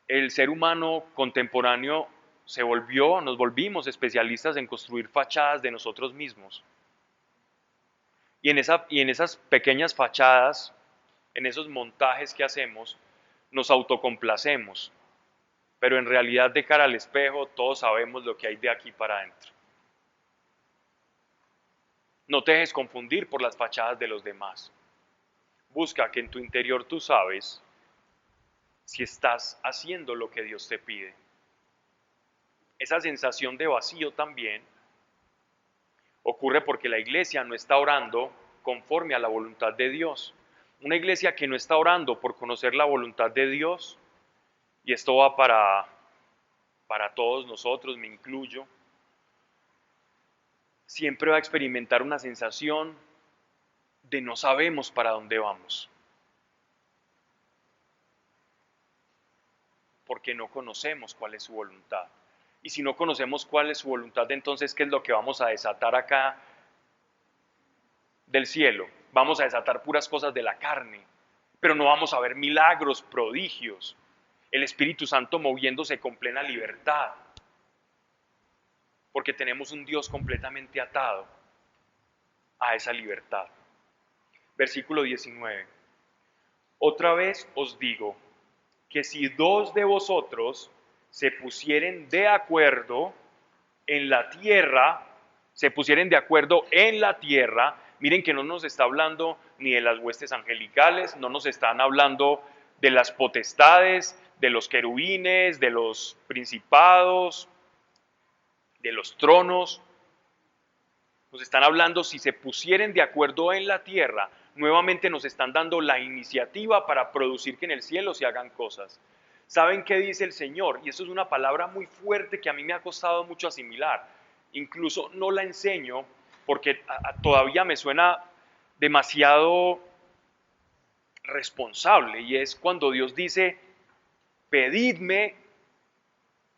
El ser humano contemporáneo nos volvimos especialistas en construir fachadas de nosotros mismos. Y en esas pequeñas fachadas, en esos montajes que hacemos, nos autocomplacemos. Pero en realidad, de cara al espejo, todos sabemos lo que hay de aquí para adentro. No te dejes confundir por las fachadas de los demás. Busca que en tu interior tú sabes si estás haciendo lo que Dios te pide. Esa sensación de vacío también ocurre porque la iglesia no está orando conforme a la voluntad de Dios. Una iglesia que no está orando por conocer la voluntad de Dios, y esto va para todos nosotros, me incluyo, siempre va a experimentar una sensación de no sabemos para dónde vamos, porque no conocemos cuál es su voluntad. Y si no conocemos cuál es su voluntad, entonces, ¿qué es lo que vamos a desatar acá del cielo? Vamos a desatar puras cosas de la carne, pero no vamos a ver milagros, prodigios, el Espíritu Santo moviéndose con plena libertad, porque tenemos un Dios completamente atado a esa libertad. Versículo 19. Otra vez os digo que si dos de vosotros se pusieren de acuerdo en la tierra, se pusieren de acuerdo en la tierra, miren que no nos está hablando ni de las huestes angelicales, no nos están hablando de las potestades, de los querubines, de los principados, de los tronos. Nos están hablando si se pusieren de acuerdo en la tierra, nuevamente nos están dando la iniciativa para producir que en el cielo se hagan cosas. ¿Saben qué dice el Señor? Y eso es una palabra muy fuerte que a mí me ha costado mucho asimilar. Incluso no la enseño porque todavía me suena demasiado responsable. Y es cuando Dios dice, pedidme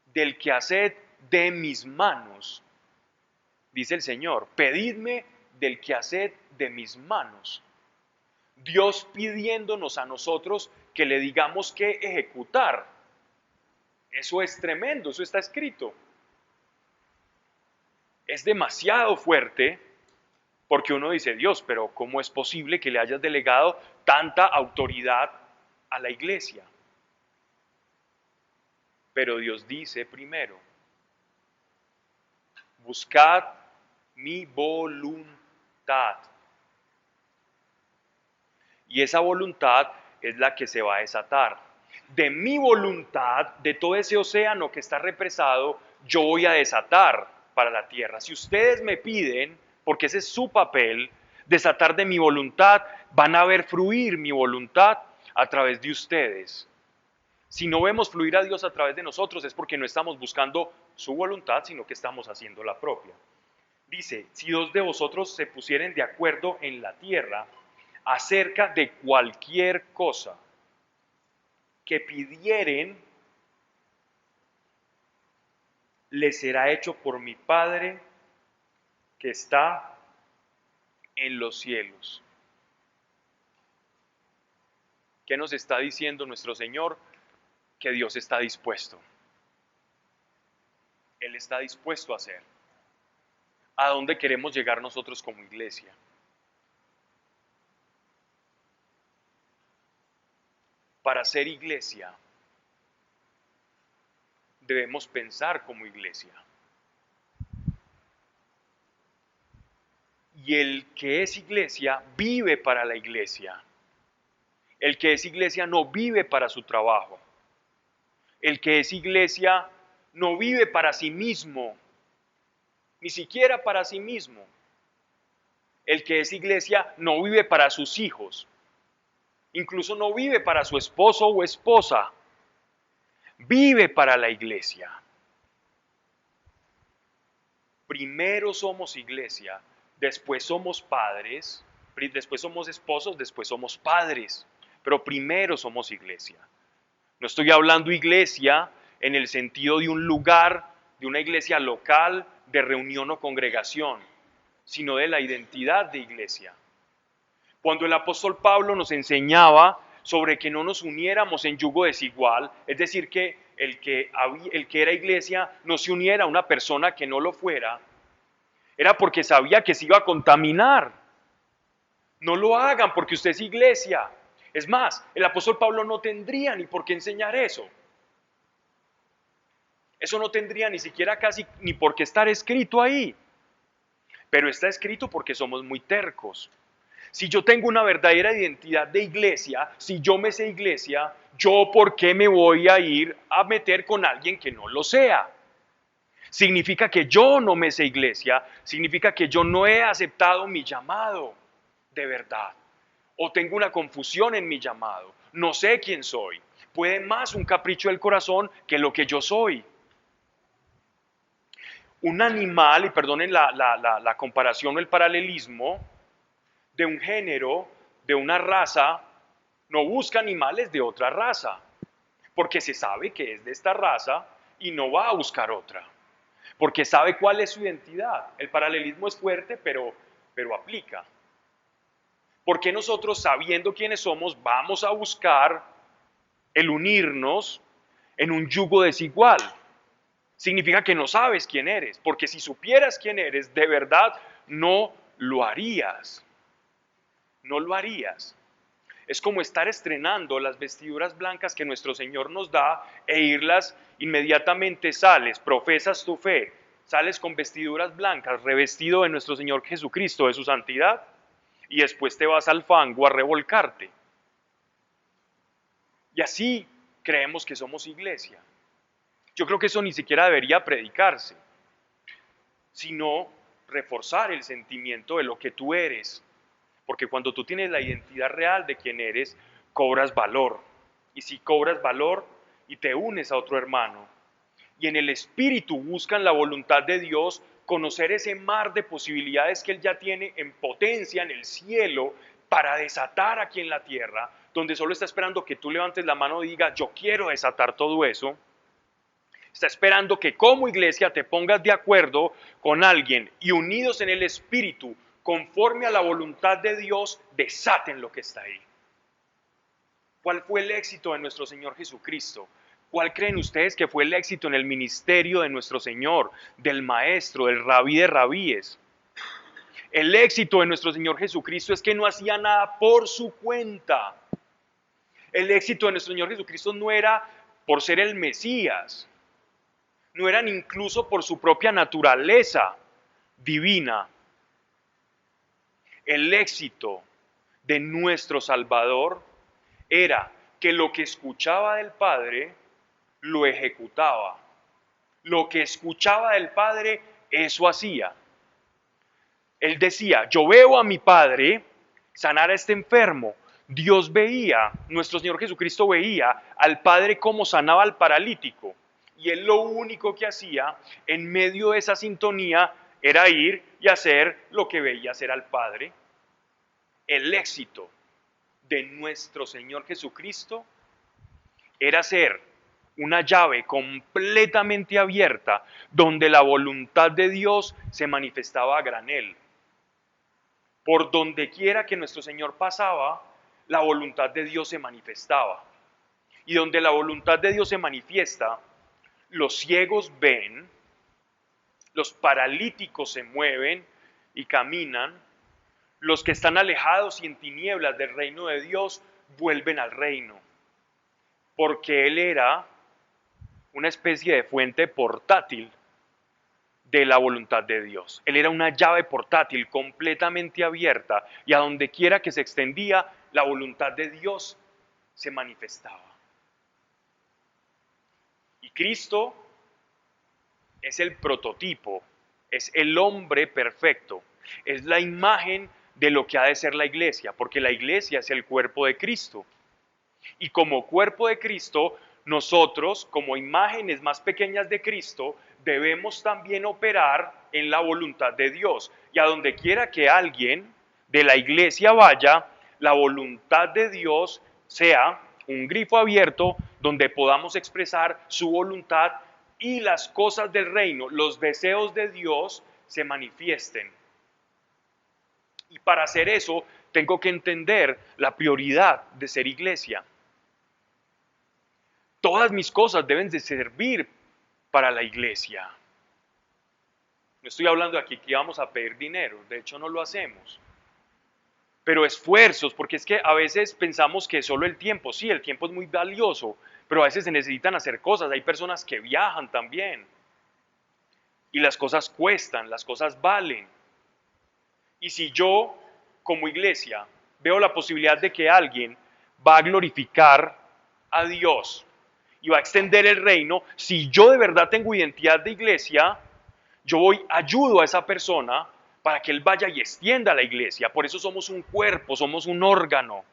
del quehacer de mis manos. Dice el Señor, pedidme del quehacer de mis manos. Dios pidiéndonos a nosotros que le digamos qué ejecutar. Eso es tremendo, eso está escrito. Es demasiado fuerte porque uno dice, Dios, pero ¿cómo es posible que le hayas delegado tanta autoridad a la iglesia? Pero Dios dice primero, buscad mi voluntad. Y esa voluntad es la que se va a desatar. De mi voluntad, de todo ese océano que está represado, yo voy a desatar para la tierra. Si ustedes me piden, porque ese es su papel, desatar de mi voluntad, van a ver fluir mi voluntad a través de ustedes. Si no vemos fluir a Dios a través de nosotros es porque no estamos buscando su voluntad, sino que estamos haciendo la propia. Dice, si dos de vosotros se pusieren de acuerdo en la tierra acerca de cualquier cosa que pidieren, les será hecho por mi Padre que está en los cielos. ¿Qué nos está diciendo nuestro Señor? Que Dios está dispuesto. Él está dispuesto a hacer. ¿A dónde queremos llegar nosotros como iglesia? Para ser iglesia, debemos pensar como iglesia. Y el que es iglesia vive para la iglesia. El que es iglesia no vive para su trabajo. El que es iglesia no vive para sí mismo, ni siquiera para sí mismo. El que es iglesia no vive para sus hijos, incluso no vive para su esposo o esposa, vive para la iglesia. Primero somos iglesia, después somos padres, después somos esposos, después somos padres, pero primero somos iglesia. No estoy hablando iglesia en el sentido de un lugar, de una iglesia local, de reunión o congregación, sino de la identidad de iglesia. Cuando el apóstol Pablo nos enseñaba sobre que no nos uniéramos en yugo desigual, es decir, que el que era iglesia no se uniera a una persona que no lo fuera, era porque sabía que se iba a contaminar. No lo hagan porque usted es iglesia. Es más, el apóstol Pablo no tendría ni por qué enseñar eso. Eso no tendría ni siquiera casi ni por qué estar escrito ahí. Pero está escrito porque somos muy tercos. Si yo tengo una verdadera identidad de iglesia, si yo me sé iglesia, ¿yo por qué me voy a ir a meter con alguien que no lo sea? Significa que yo no me sé iglesia, significa que yo no he aceptado mi llamado de verdad. O tengo una confusión en mi llamado, no sé quién soy. Puede más un capricho del corazón que lo que yo soy. Un animal, y perdonen la comparación o el paralelismo, de un género, de una raza, no busca animales de otra raza, porque se sabe que es de esta raza y no va a buscar otra, porque sabe cuál es su identidad. El paralelismo es fuerte, pero aplica. ¿Por qué nosotros, sabiendo quiénes somos, vamos a buscar el unirnos en un yugo desigual? Significa que no sabes quién eres, porque si supieras quién eres, de verdad no lo harías. No lo harías. Es como estar estrenando las vestiduras blancas que nuestro Señor nos da e irlas inmediatamente sales, profesas tu fe, sales con vestiduras blancas, revestido de nuestro Señor Jesucristo, de su santidad, y después te vas al fango a revolcarte. Y así creemos que somos iglesia. Yo creo que eso ni siquiera debería predicarse, sino reforzar el sentimiento de lo que tú eres. Porque cuando tú tienes la identidad real de quién eres, cobras valor. Y si cobras valor y te unes a otro hermano, y en el espíritu buscan la voluntad de Dios, conocer ese mar de posibilidades que Él ya tiene en potencia en el cielo para desatar aquí en la tierra, donde solo está esperando que tú levantes la mano y digas, yo quiero desatar todo eso. Está esperando que como iglesia te pongas de acuerdo con alguien y unidos en el espíritu, conforme a la voluntad de Dios, desaten lo que está ahí. ¿Cuál fue el éxito de nuestro Señor Jesucristo? ¿Cuál creen ustedes que fue el éxito en el ministerio de nuestro Señor, del Maestro, del Rabí de Rabíes? El éxito de nuestro Señor Jesucristo es que no hacía nada por su cuenta. El éxito de nuestro Señor Jesucristo no era por ser el Mesías, no eran incluso por su propia naturaleza divina. El éxito de nuestro Salvador era que lo que escuchaba del Padre lo ejecutaba. Lo que escuchaba del Padre, eso hacía. Él decía, yo veo a mi Padre sanar a este enfermo. Dios veía, nuestro Señor Jesucristo veía al Padre como sanaba al paralítico. Y Él lo único que hacía en medio de esa sintonía era ir y hacer lo que veía hacer al Padre. El éxito de nuestro Señor Jesucristo era ser una llave completamente abierta donde la voluntad de Dios se manifestaba a granel. Por donde quiera que nuestro Señor pasaba, la voluntad de Dios se manifestaba. Y donde la voluntad de Dios se manifiesta, los ciegos ven, los paralíticos se mueven y caminan, los que están alejados y en tinieblas del reino de Dios vuelven al reino. Porque Él era una especie de fuente portátil de la voluntad de Dios. Él era una llave portátil completamente abierta y a donde quiera que se extendía, la voluntad de Dios se manifestaba. Y Cristo es el prototipo, es el hombre perfecto, es la imagen de lo que ha de ser la iglesia, porque la iglesia es el cuerpo de Cristo. Y como cuerpo de Cristo, nosotros, como imágenes más pequeñas de Cristo, debemos también operar en la voluntad de Dios. Y a donde quiera que alguien de la iglesia vaya, la voluntad de Dios sea un grifo abierto donde podamos expresar su voluntad y las cosas del reino, los deseos de Dios se manifiesten. Y para hacer eso, tengo que entender la prioridad de ser iglesia. Todas mis cosas deben de servir para la iglesia. No estoy hablando aquí que vamos a pedir dinero, de hecho no lo hacemos. Pero esfuerzos, porque es que a veces pensamos que solo el tiempo, sí, el tiempo es muy valioso, pero a veces se necesitan hacer cosas, hay personas que viajan también. Y las cosas cuestan, las cosas valen. Y si yo, como iglesia, veo la posibilidad de que alguien va a glorificar a Dios y va a extender el reino, si yo de verdad tengo identidad de iglesia, yo ayudo a esa persona para que él vaya y extienda la iglesia. Por eso somos un cuerpo, somos un órgano.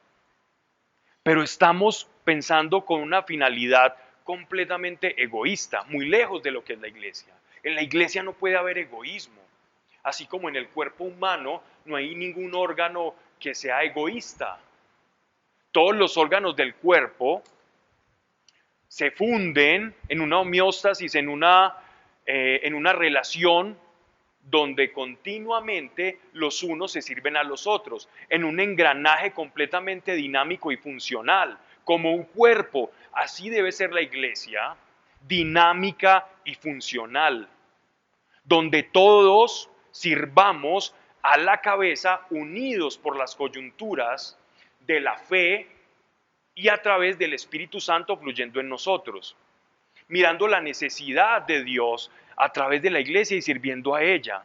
Pero estamos pensando con una finalidad completamente egoísta, muy lejos de lo que es la iglesia. En la iglesia no puede haber egoísmo. Así como en el cuerpo humano no hay ningún órgano que sea egoísta. Todos los órganos del cuerpo se funden en una homeostasis, en una relación donde continuamente los unos se sirven a los otros, en un engranaje completamente dinámico y funcional, como un cuerpo. Así debe ser la iglesia, dinámica y funcional, donde todos sirvamos a la cabeza unidos por las coyunturas de la fe y a través del Espíritu Santo fluyendo en nosotros, mirando la necesidad de Dios a través de la iglesia y sirviendo a ella.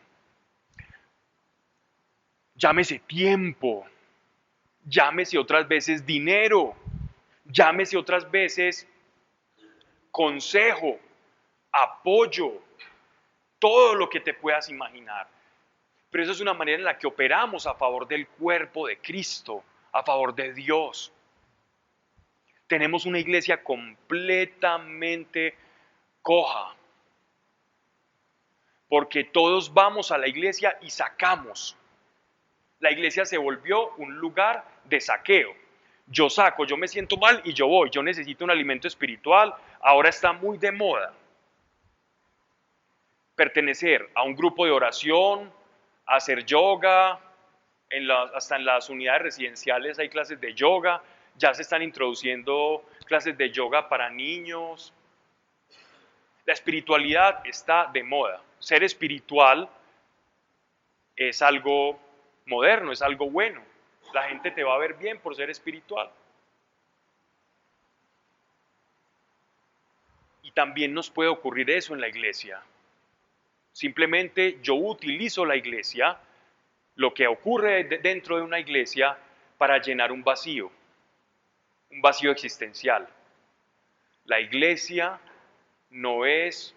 Llámese tiempo, llámese otras veces dinero, llámese otras veces consejo, apoyo, todo lo que te puedas imaginar. Pero eso es una manera en la que operamos a favor del cuerpo de Cristo, a favor de Dios. Tenemos una iglesia completamente coja, porque todos vamos a la iglesia y sacamos. La iglesia se volvió un lugar de saqueo. Yo saco, yo me siento mal y yo voy, yo necesito un alimento espiritual. Ahora está muy de moda pertenecer a un grupo de oración, hacer yoga, hasta en las unidades residenciales hay clases de yoga, ya se están introduciendo clases de yoga para niños. La espiritualidad está de moda. Ser espiritual es algo moderno, es algo bueno. La gente te va a ver bien por ser espiritual. Y también nos puede ocurrir eso en la iglesia. Simplemente yo utilizo la iglesia, lo que ocurre dentro de una iglesia, para llenar un vacío existencial. La iglesia no es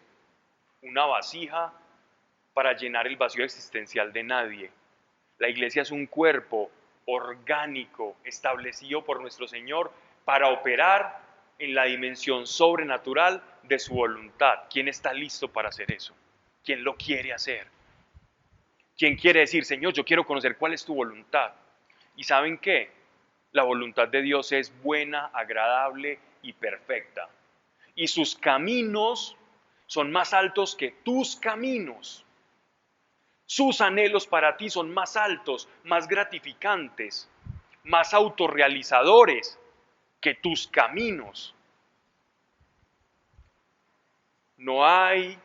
una vasija para llenar el vacío existencial de nadie. La iglesia es un cuerpo orgánico establecido por nuestro Señor para operar en la dimensión sobrenatural de su voluntad. ¿Quién está listo para hacer eso? ¿Quién lo quiere hacer? ¿Quién quiere decir, Señor, yo quiero conocer cuál es tu voluntad? ¿Y saben qué? La voluntad de Dios es buena, agradable y perfecta. Y sus caminos son más altos que tus caminos. Sus anhelos para ti son más altos, más gratificantes, más autorrealizadores que tus caminos. No hay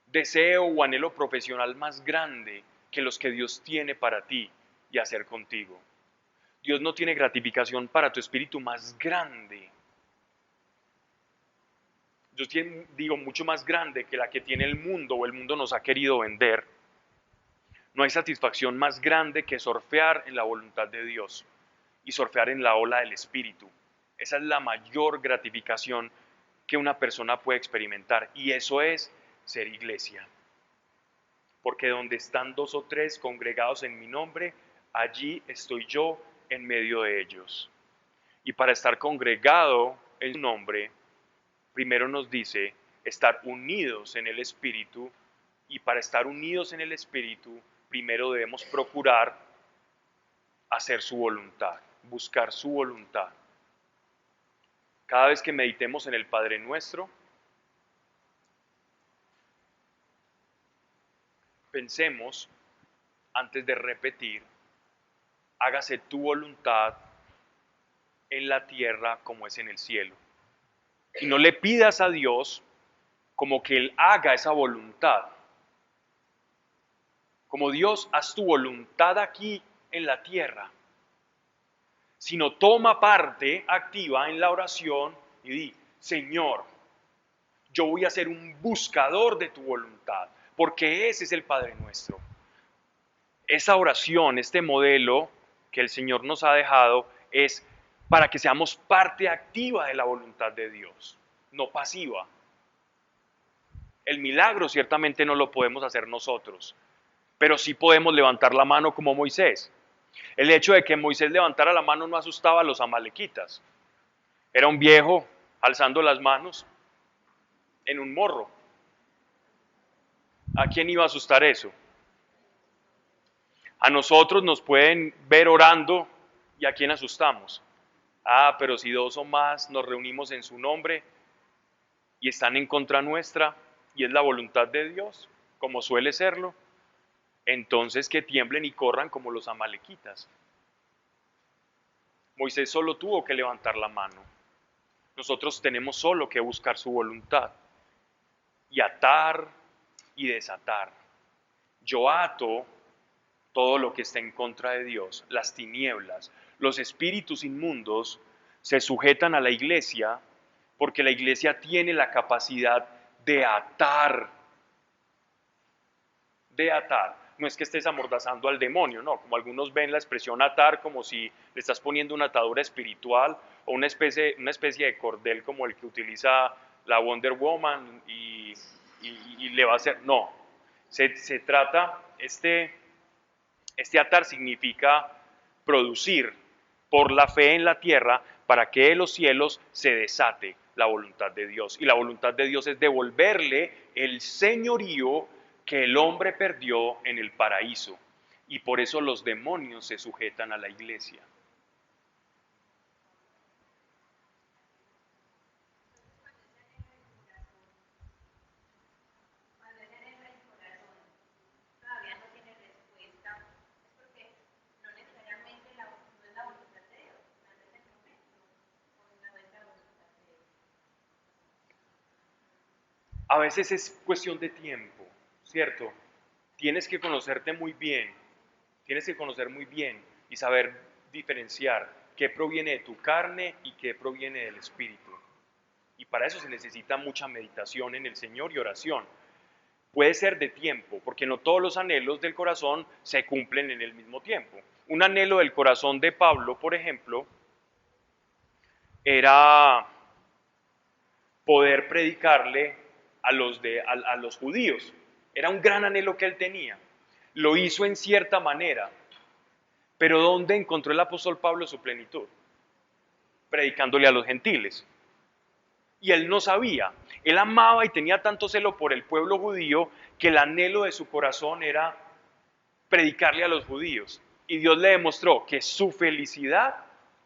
deseo o anhelo profesional más grande que los que Dios tiene para ti y hacer contigo. Dios no tiene gratificación para tu espíritu más grande. Dios tiene, mucho más grande que la que tiene el mundo o el mundo nos ha querido vender. No hay satisfacción más grande que surfear en la voluntad de Dios y surfear en la ola del Espíritu. Esa es la mayor gratificación que una persona puede experimentar, y eso es ser iglesia. Porque donde están 2 o 3 congregados en mi nombre, allí estoy yo en medio de ellos. Y para estar congregado en su nombre, primero nos dice estar unidos en el Espíritu, y para estar unidos en el Espíritu, primero debemos procurar hacer su voluntad, buscar su voluntad. Cada vez que meditemos en el Padre Nuestro, pensemos, antes de repetir, hágase tu voluntad en la tierra como es en el cielo. Y no le pidas a Dios como que Él haga esa voluntad. Como Dios, haz tu voluntad aquí en la tierra. Sino toma parte activa en la oración y di, Señor, yo voy a ser un buscador de tu voluntad, porque ese es el Padre Nuestro. Esa oración, este modelo que el Señor nos ha dejado, es para que seamos parte activa de la voluntad de Dios, no pasiva. El milagro ciertamente no lo podemos hacer nosotros, pero sí podemos levantar la mano como Moisés. El hecho de que Moisés levantara la mano no asustaba a los amalequitas. Era un viejo alzando las manos en un morro. ¿A quién iba a asustar eso? A nosotros nos pueden ver orando, ¿y a quién asustamos? Pero si 2 o más nos reunimos en su nombre y están en contra nuestra y es la voluntad de Dios, como suele serlo, entonces que tiemblen y corran como los amalequitas. Moisés solo tuvo que levantar la mano. Nosotros tenemos solo que buscar su voluntad y atar y desatar. Yo ato todo lo que está en contra de Dios, las tinieblas, los espíritus inmundos, se sujetan a la iglesia porque la iglesia tiene la capacidad de atar, de atar. No es que estés amordazando al demonio, no, como algunos ven la expresión atar como si le estás poniendo una atadura espiritual o una especie de cordel como el que utiliza la Wonder Woman y le va a hacer, no, se trata, este atar significa producir por la fe en la tierra para que en los cielos se desate la voluntad de Dios. Y la voluntad de Dios es devolverle el señorío que el hombre perdió en el paraíso. Y por eso los demonios se sujetan a la iglesia. A veces es cuestión de tiempo, ¿cierto? Tienes que conocerte muy bien, tienes que conocer muy bien y saber diferenciar qué proviene de tu carne y qué proviene del Espíritu. Y para eso se necesita mucha meditación en el Señor y oración. Puede ser de tiempo, porque no todos los anhelos del corazón se cumplen en el mismo tiempo. Un anhelo del corazón de Pablo, por ejemplo, era poder predicarle a los judíos. Era un gran anhelo que él tenía. Lo hizo en cierta manera, pero ¿dónde encontró el apóstol Pablo su plenitud? Predicándole a los gentiles. Y él no sabía. Él amaba y tenía tanto celo por el pueblo judío que el anhelo de su corazón era predicarle a los judíos. Y Dios le demostró que su felicidad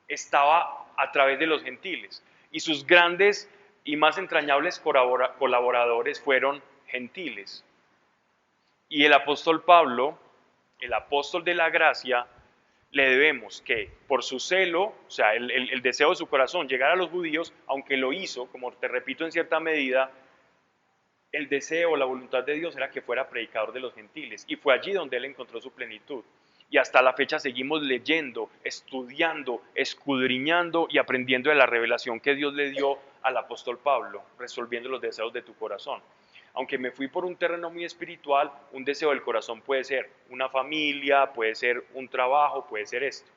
estaba a través de los gentiles. Y sus grandes y más entrañables colaboradores fueron gentiles. Y el apóstol Pablo, el apóstol de la gracia, le debemos que por su celo, o sea, el deseo de su corazón, llegar a los judíos, aunque lo hizo, como te repito, en cierta medida, el deseo, la voluntad de Dios era que fuera predicador de los gentiles. Y fue allí donde él encontró su plenitud. Y hasta la fecha seguimos leyendo, estudiando, escudriñando y aprendiendo de la revelación que Dios le dio al apóstol Pablo, resolviendo los deseos de tu corazón. Aunque me fui por un terreno muy espiritual, un deseo del corazón puede ser una familia, puede ser un trabajo, puede ser esto.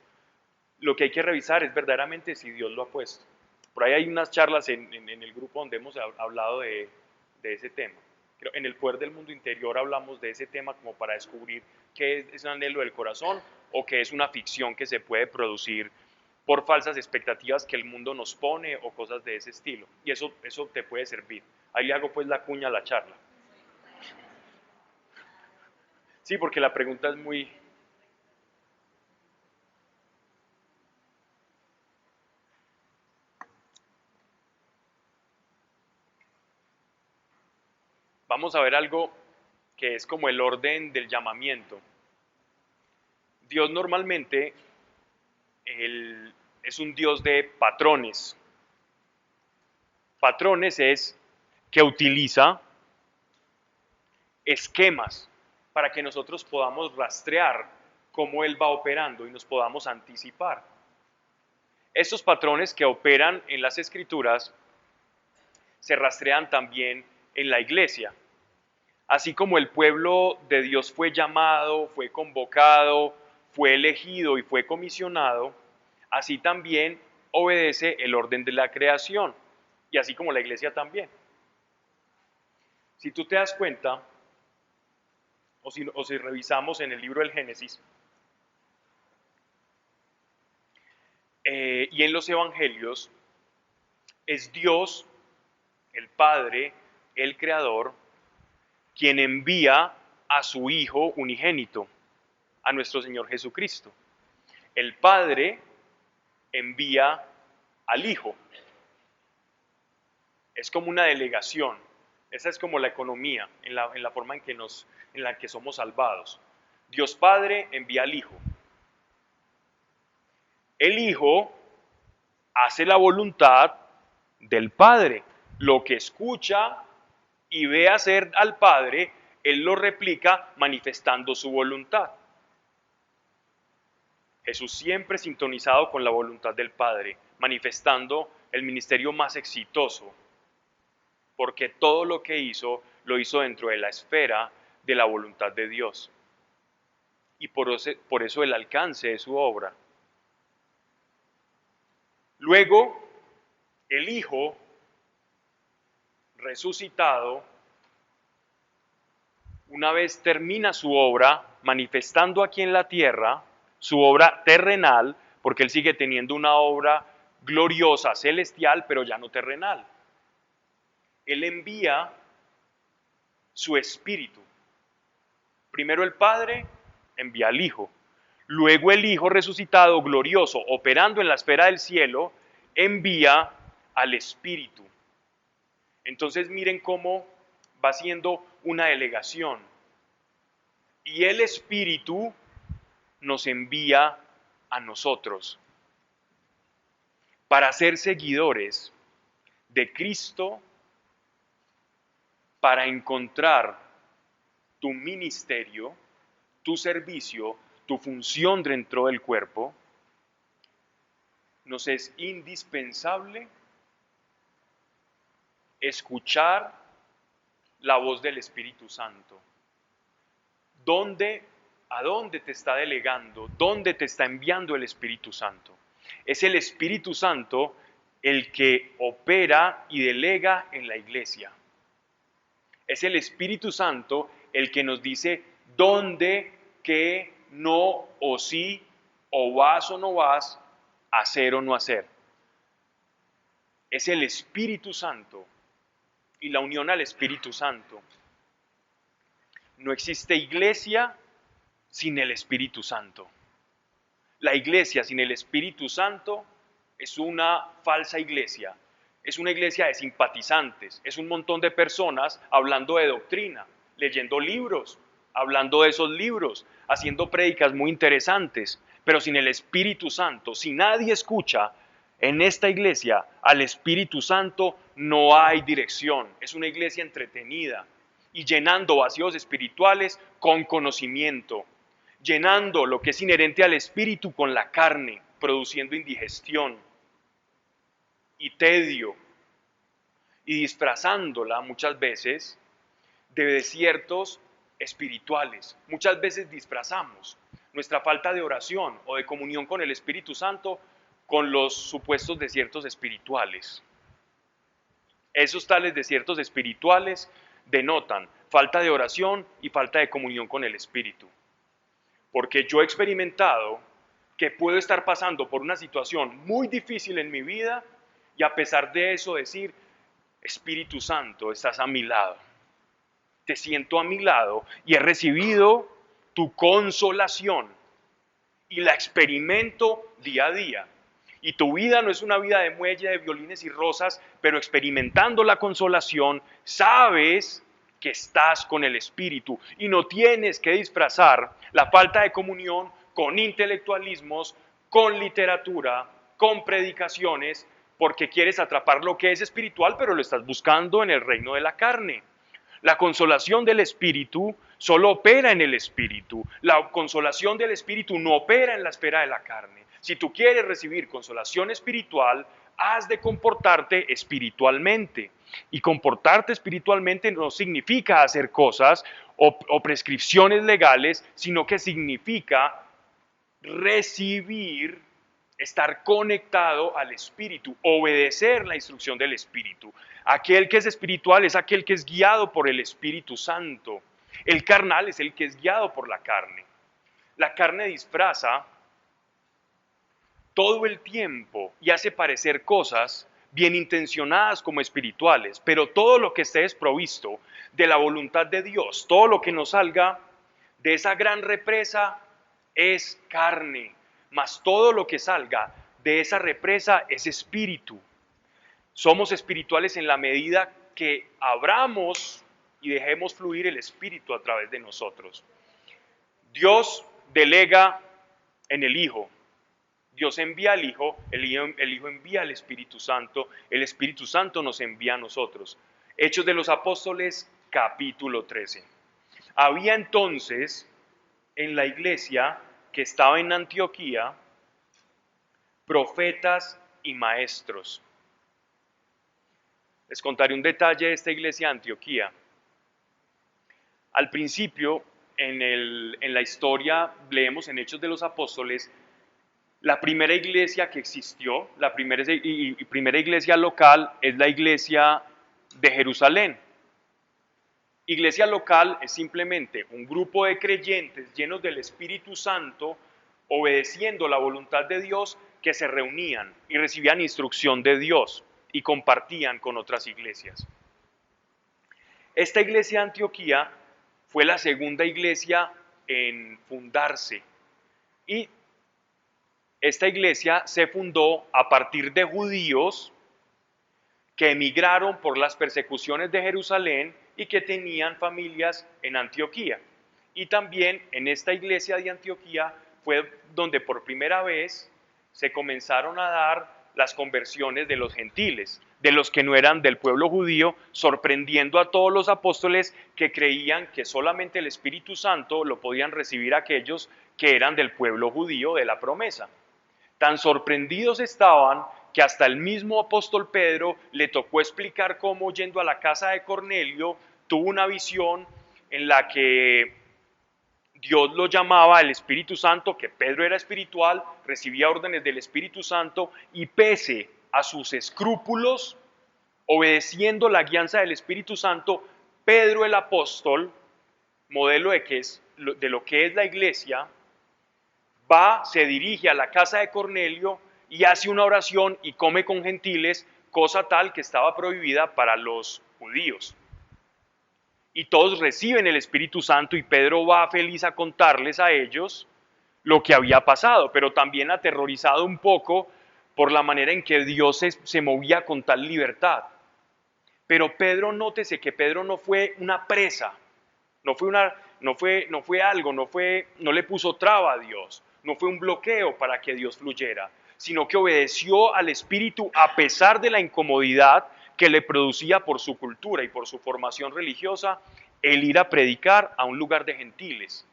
Lo que hay que revisar es verdaderamente si Dios lo ha puesto. Por ahí hay unas charlas en el grupo donde hemos hablado de ese tema. En el poder del mundo interior hablamos de ese tema como para descubrir qué es un anhelo del corazón o qué es una ficción que se puede producir por falsas expectativas que el mundo nos pone o cosas de ese estilo. Y eso te puede servir. Ahí le hago pues la cuña a la charla. Sí, porque la pregunta es muy... Vamos a ver algo que es como el orden del llamamiento. Dios normalmente es un Dios de patrones. Patrones es que utiliza esquemas para que nosotros podamos rastrear cómo Él va operando y nos podamos anticipar. Estos patrones que operan en las Escrituras se rastrean también en la iglesia. Así como el pueblo de Dios fue llamado, fue convocado, fue elegido y fue comisionado, así también obedece el orden de la creación y así como la iglesia también. Si tú te das cuenta, o si revisamos en el libro del Génesis y en los evangelios, es Dios, el Padre, el Creador, quien envía a su Hijo unigénito, a nuestro Señor Jesucristo. El Padre envía al Hijo. Es como una delegación. Esa es como la economía, en la forma en la que somos salvados. Dios Padre envía al Hijo. El Hijo hace la voluntad del Padre. Lo que escucha y ve hacer al Padre, Él lo replica manifestando su voluntad. Jesús siempre sintonizado con la voluntad del Padre, manifestando el ministerio más exitoso, porque todo lo que hizo, lo hizo dentro de la esfera de la voluntad de Dios. Y por eso el alcance de su obra. Luego, el Hijo resucitado, una vez termina su obra, manifestando aquí en la tierra, su obra terrenal, porque Él sigue teniendo una obra gloriosa, celestial, pero ya no terrenal. Él envía su Espíritu. Primero el Padre envía al Hijo. Luego el Hijo resucitado, glorioso, operando en la esfera del cielo, envía al Espíritu. Entonces miren cómo va siendo una delegación. Y el Espíritu nos envía a nosotros para ser seguidores de Cristo, para encontrar tu ministerio, tu servicio, tu función dentro del cuerpo. Nos es indispensable escuchar la voz del Espíritu Santo. ¿A dónde te está delegando? ¿Dónde te está enviando el Espíritu Santo? Es el Espíritu Santo el que opera y delega en la iglesia. Es el Espíritu Santo el que nos dice dónde, qué, no o sí, o vas o no vas, hacer o no hacer. Es el Espíritu Santo y la unión al Espíritu Santo. No existe iglesia sin el Espíritu Santo. La iglesia sin el Espíritu Santo es una falsa iglesia. Es una iglesia de simpatizantes. Es un montón de personas hablando de doctrina, leyendo libros, hablando de esos libros, haciendo prédicas muy interesantes. Pero sin el Espíritu Santo, si nadie escucha en esta iglesia al Espíritu Santo, no hay dirección. Es una iglesia entretenida y llenando vacíos espirituales con conocimiento, llenando lo que es inherente al espíritu con la carne, produciendo indigestión y tedio, y disfrazándola muchas veces de desiertos espirituales. Muchas veces disfrazamos nuestra falta de oración o de comunión con el Espíritu Santo con los supuestos desiertos espirituales. Esos tales desiertos espirituales denotan falta de oración y falta de comunión con el Espíritu. Porque yo he experimentado que puedo estar pasando por una situación muy difícil en mi vida y a pesar de eso decir, Espíritu Santo, estás a mi lado. Te siento a mi lado y he recibido tu consolación y la experimento día a día. Y tu vida no es una vida de muelle, de violines y rosas, pero experimentando la consolación, sabes que estás con el Espíritu y no tienes que disfrazar la falta de comunión con intelectualismos, con literatura, con predicaciones, porque quieres atrapar lo que es espiritual, pero lo estás buscando en el reino de la carne. La consolación del Espíritu solo opera en el Espíritu. La consolación del Espíritu no opera en la esfera de la carne. Si tú quieres recibir consolación espiritual, has de comportarte espiritualmente. Y comportarte espiritualmente no significa hacer cosas o prescripciones legales, sino que significa recibir, estar conectado al Espíritu, obedecer la instrucción del Espíritu. Aquel que es espiritual es aquel que es guiado por el Espíritu Santo. El carnal es el que es guiado por la carne. La carne disfraza todo el tiempo y hace parecer cosas bien intencionadas como espirituales, pero todo lo que esté desprovisto de la voluntad de Dios, todo lo que nos salga de esa gran represa es carne, mas todo lo que salga de esa represa es espíritu. Somos espirituales en la medida que abramos y dejemos fluir el Espíritu a través de nosotros. Dios delega en el Hijo. Dios envía al Hijo, el Hijo envía al Espíritu Santo, el Espíritu Santo nos envía a nosotros. Hechos de los Apóstoles, capítulo 13. Había entonces en la iglesia que estaba en Antioquía profetas y maestros. Les contaré un detalle de esta iglesia de Antioquía. Al principio, en la historia, leemos en Hechos de los Apóstoles, la primera iglesia que existió, la primera iglesia local es la iglesia de Jerusalén. Iglesia local es simplemente un grupo de creyentes llenos del Espíritu Santo, obedeciendo la voluntad de Dios, que se reunían y recibían instrucción de Dios y compartían con otras iglesias. Esta iglesia de Antioquía fue la segunda iglesia en fundarse, y esta iglesia se fundó a partir de judíos que emigraron por las persecuciones de Jerusalén y que tenían familias en Antioquía. Y también en esta iglesia de Antioquía fue donde por primera vez se comenzaron a dar las conversiones de los gentiles, de los que no eran del pueblo judío, sorprendiendo a todos los apóstoles que creían que solamente el Espíritu Santo lo podían recibir aquellos que eran del pueblo judío de la promesa. Tan sorprendidos estaban que hasta el mismo apóstol Pedro le tocó explicar cómo, yendo a la casa de Cornelio, tuvo una visión en la que Dios lo llamaba el Espíritu Santo, que Pedro era espiritual, recibía órdenes del Espíritu Santo, y pese a sus escrúpulos, obedeciendo la guianza del Espíritu Santo, Pedro el apóstol, modelo de lo que es la iglesia, se dirige a la casa de Cornelio y hace una oración y come con gentiles, cosa tal que estaba prohibida para los judíos. Y todos reciben el Espíritu Santo, y Pedro va feliz a contarles a ellos lo que había pasado, pero también aterrorizado un poco por la manera en que Dios se movía con tal libertad. Pero Pedro, nótese que Pedro no fue una presa, no fue algo, no le puso traba a Dios, no fue un bloqueo para que Dios fluyera, sino que obedeció al Espíritu a pesar de la incomodidad que le producía por su cultura y por su formación religiosa el ir a predicar a un lugar de gentiles.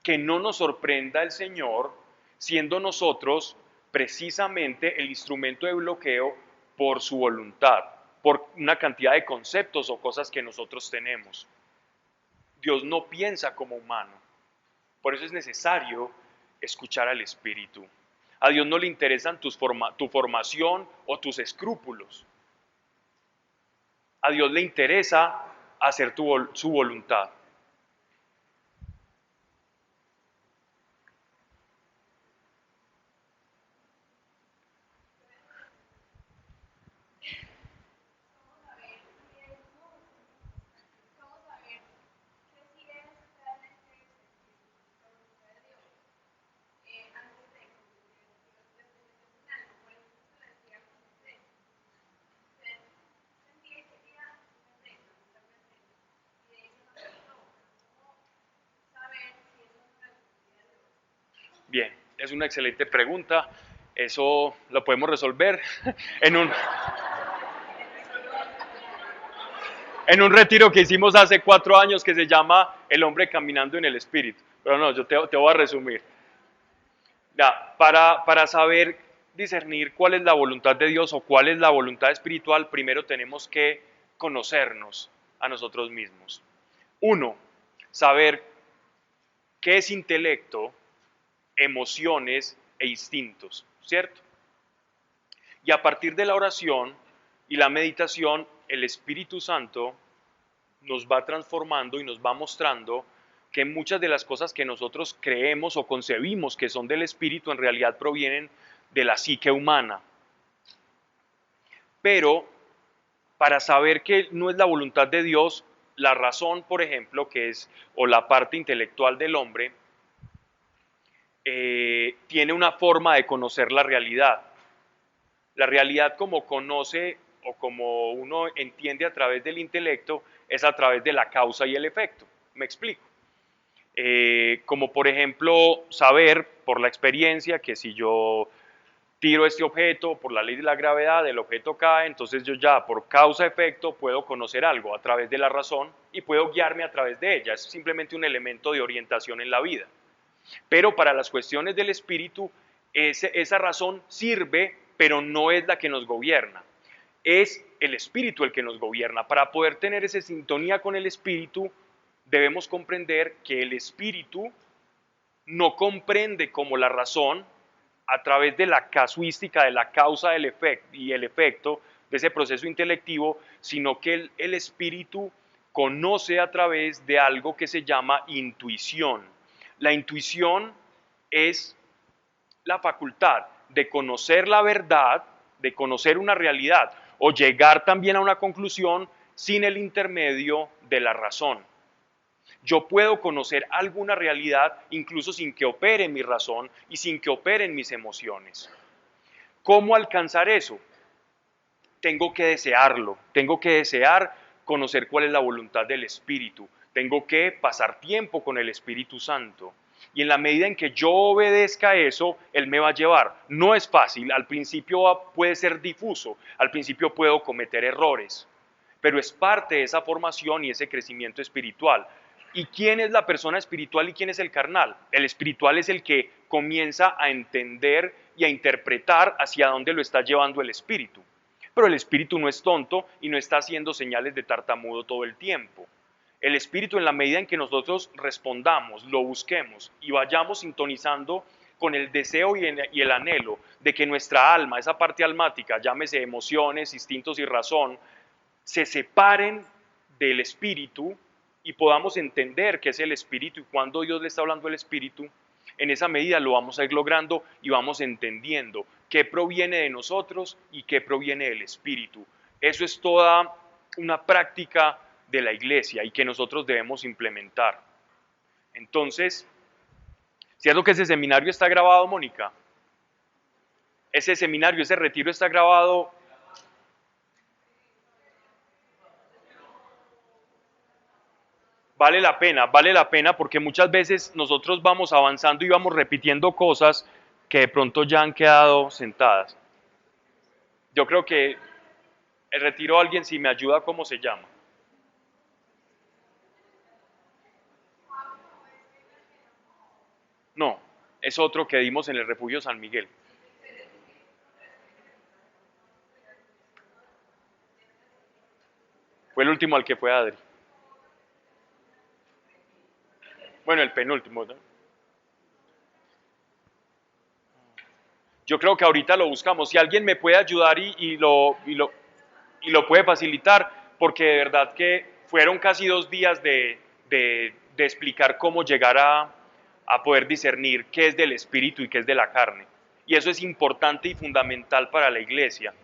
Que no nos sorprenda el Señor, siendo nosotros precisamente el instrumento de bloqueo por su voluntad, por una cantidad de conceptos o cosas que nosotros tenemos. Dios no piensa como humano. Por eso es necesario escuchar al Espíritu. A Dios no le interesan tu formación o tus escrúpulos. A Dios le interesa hacer su voluntad. Bien, es una excelente pregunta. Eso lo podemos resolver en en un retiro que hicimos hace 4 años que se llama El hombre caminando en el Espíritu. Pero no, yo te voy a resumir. Ya, para saber discernir cuál es la voluntad de Dios o cuál es la voluntad espiritual, primero tenemos que conocernos a nosotros mismos. 1, saber qué es intelecto, emociones e instintos, ¿cierto? Y a partir de la oración y la meditación, el Espíritu Santo nos va transformando y nos va mostrando que muchas de las cosas que nosotros creemos o concebimos que son del Espíritu en realidad provienen de la psique humana. Pero para saber que no es la voluntad de Dios, la razón, por ejemplo, que es, o la parte intelectual del hombre, tiene una forma de conocer la realidad. La realidad como conoce o como uno entiende a través del intelecto es a través de la causa y el efecto. Me explico. Como por ejemplo saber por la experiencia que si yo tiro este objeto por la ley de la gravedad, el objeto cae, entonces yo ya por causa-efecto puedo conocer algo a través de la razón y puedo guiarme a través de ella. Es simplemente un elemento de orientación en la vida. Pero para las cuestiones del espíritu, esa razón sirve, pero no es la que nos gobierna. Es el espíritu el que nos gobierna. Para poder tener esa sintonía con el espíritu, debemos comprender que el espíritu no comprende como la razón a través de la casuística, de la causa del efecto y el efecto de ese proceso intelectivo, sino que el espíritu conoce a través de algo que se llama intuición. La intuición es la facultad de conocer la verdad, de conocer una realidad o llegar también a una conclusión sin el intermedio de la razón. Yo puedo conocer alguna realidad incluso sin que opere mi razón y sin que operen mis emociones. ¿Cómo alcanzar eso? Tengo que desearlo, tengo que desear conocer cuál es la voluntad del Espíritu, tengo que pasar tiempo con el Espíritu Santo. Y en la medida en que yo obedezca eso, Él me va a llevar. No es fácil, al principio puede ser difuso, al principio puedo cometer errores, pero es parte de esa formación y ese crecimiento espiritual. ¿Y quién es la persona espiritual y quién es el carnal? El espiritual es el que comienza a entender y a interpretar hacia dónde lo está llevando el espíritu. Pero el espíritu no es tonto y no está haciendo señales de tartamudo todo el tiempo. El espíritu, en la medida en que nosotros respondamos, lo busquemos y vayamos sintonizando con el deseo y el anhelo de que nuestra alma, esa parte almática, llámese emociones, instintos y razón, se separen del espíritu y podamos entender qué es el espíritu y cuando Dios le está hablando al espíritu, en esa medida lo vamos a ir logrando y vamos entendiendo qué proviene de nosotros y qué proviene del espíritu. Eso es toda una práctica de la iglesia y que nosotros debemos implementar. Entonces, ¿cierto que ese seminario está grabado, Mónica? Ese seminario, ese retiro está grabado. Vale la pena porque muchas veces nosotros vamos avanzando y vamos repitiendo cosas que de pronto ya han quedado sentadas. Yo creo que el retiro, alguien si me ayuda, ¿cómo se llama? No, es otro que dimos en el Refugio San Miguel. Fue el último al que fue Adri. Bueno, el penúltimo, ¿no? Yo creo que ahorita lo buscamos. Si alguien me puede ayudar y lo puede facilitar, porque de verdad que fueron casi 2 días de explicar cómo llegar a poder discernir qué es del espíritu y qué es de la carne. Y eso es importante y fundamental para la iglesia.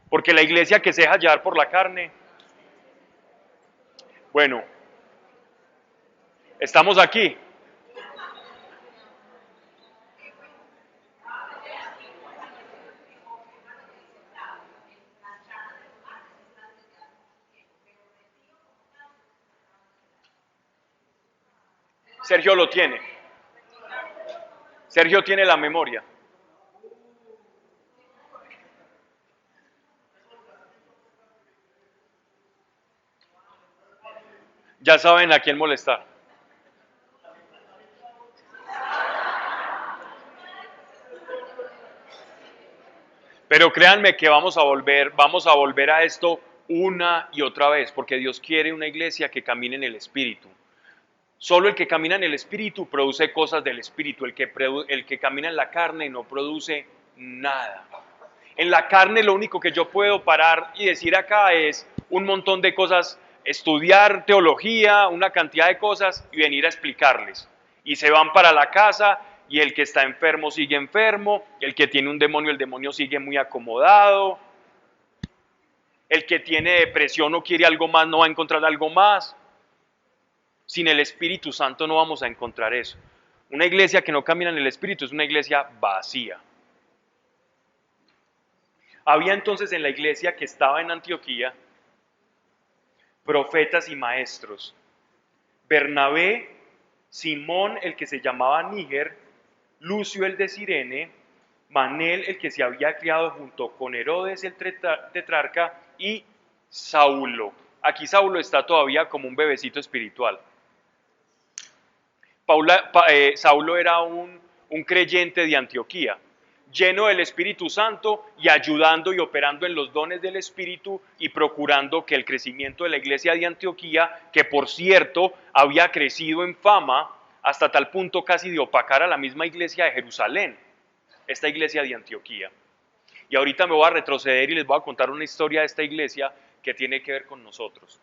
Porque la iglesia que se deja llevar por la carne, bueno, estamos aquí. Sergio lo tiene. Sergio tiene la memoria. Ya saben a quién molestar. Pero créanme que vamos a volver a esto una y otra vez, porque Dios quiere una iglesia que camine en el Espíritu. Solo el que camina en el Espíritu produce cosas del Espíritu, el que camina en la carne no produce nada. En la carne lo único que yo puedo parar y decir acá es un montón de cosas, estudiar teología, una cantidad de cosas y venir a explicarles. Y se van para la casa y el que está enfermo sigue enfermo, el que tiene un demonio, el demonio sigue muy acomodado, el que tiene depresión o quiere algo más no va a encontrar algo más. Sin el Espíritu Santo no vamos a encontrar eso. Una iglesia que no camina en el Espíritu es una iglesia vacía. Había entonces en la iglesia que estaba en Antioquía profetas y maestros. Bernabé, Simón el que se llamaba Níger, Lucio el de Cirene, Manel el que se había criado junto con Herodes el tetrarca y Saulo. Aquí Saulo está todavía como un bebecito espiritual. Saulo era un creyente de Antioquía, lleno del Espíritu Santo y ayudando y operando en los dones del Espíritu y procurando que el crecimiento de la iglesia de Antioquía, que por cierto había crecido en fama hasta tal punto casi de opacar a la misma iglesia de Jerusalén, esta iglesia de Antioquía. Y ahorita me voy a retroceder y les voy a contar una historia de esta iglesia que tiene que ver con nosotros.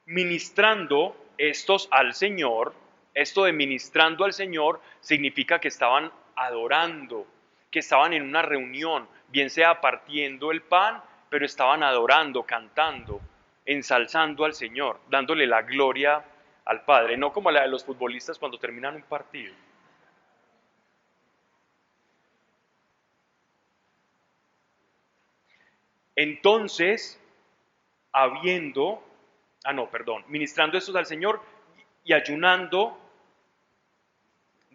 Ministrando estos al Señor, esto de ministrando al Señor significa que estaban adorando, que estaban en una reunión, bien sea partiendo el pan, pero estaban adorando, cantando, ensalzando al Señor, dándole la gloria al Padre, no como la de los futbolistas cuando terminan un partido. Entonces, ministrando estos al Señor y ayunando,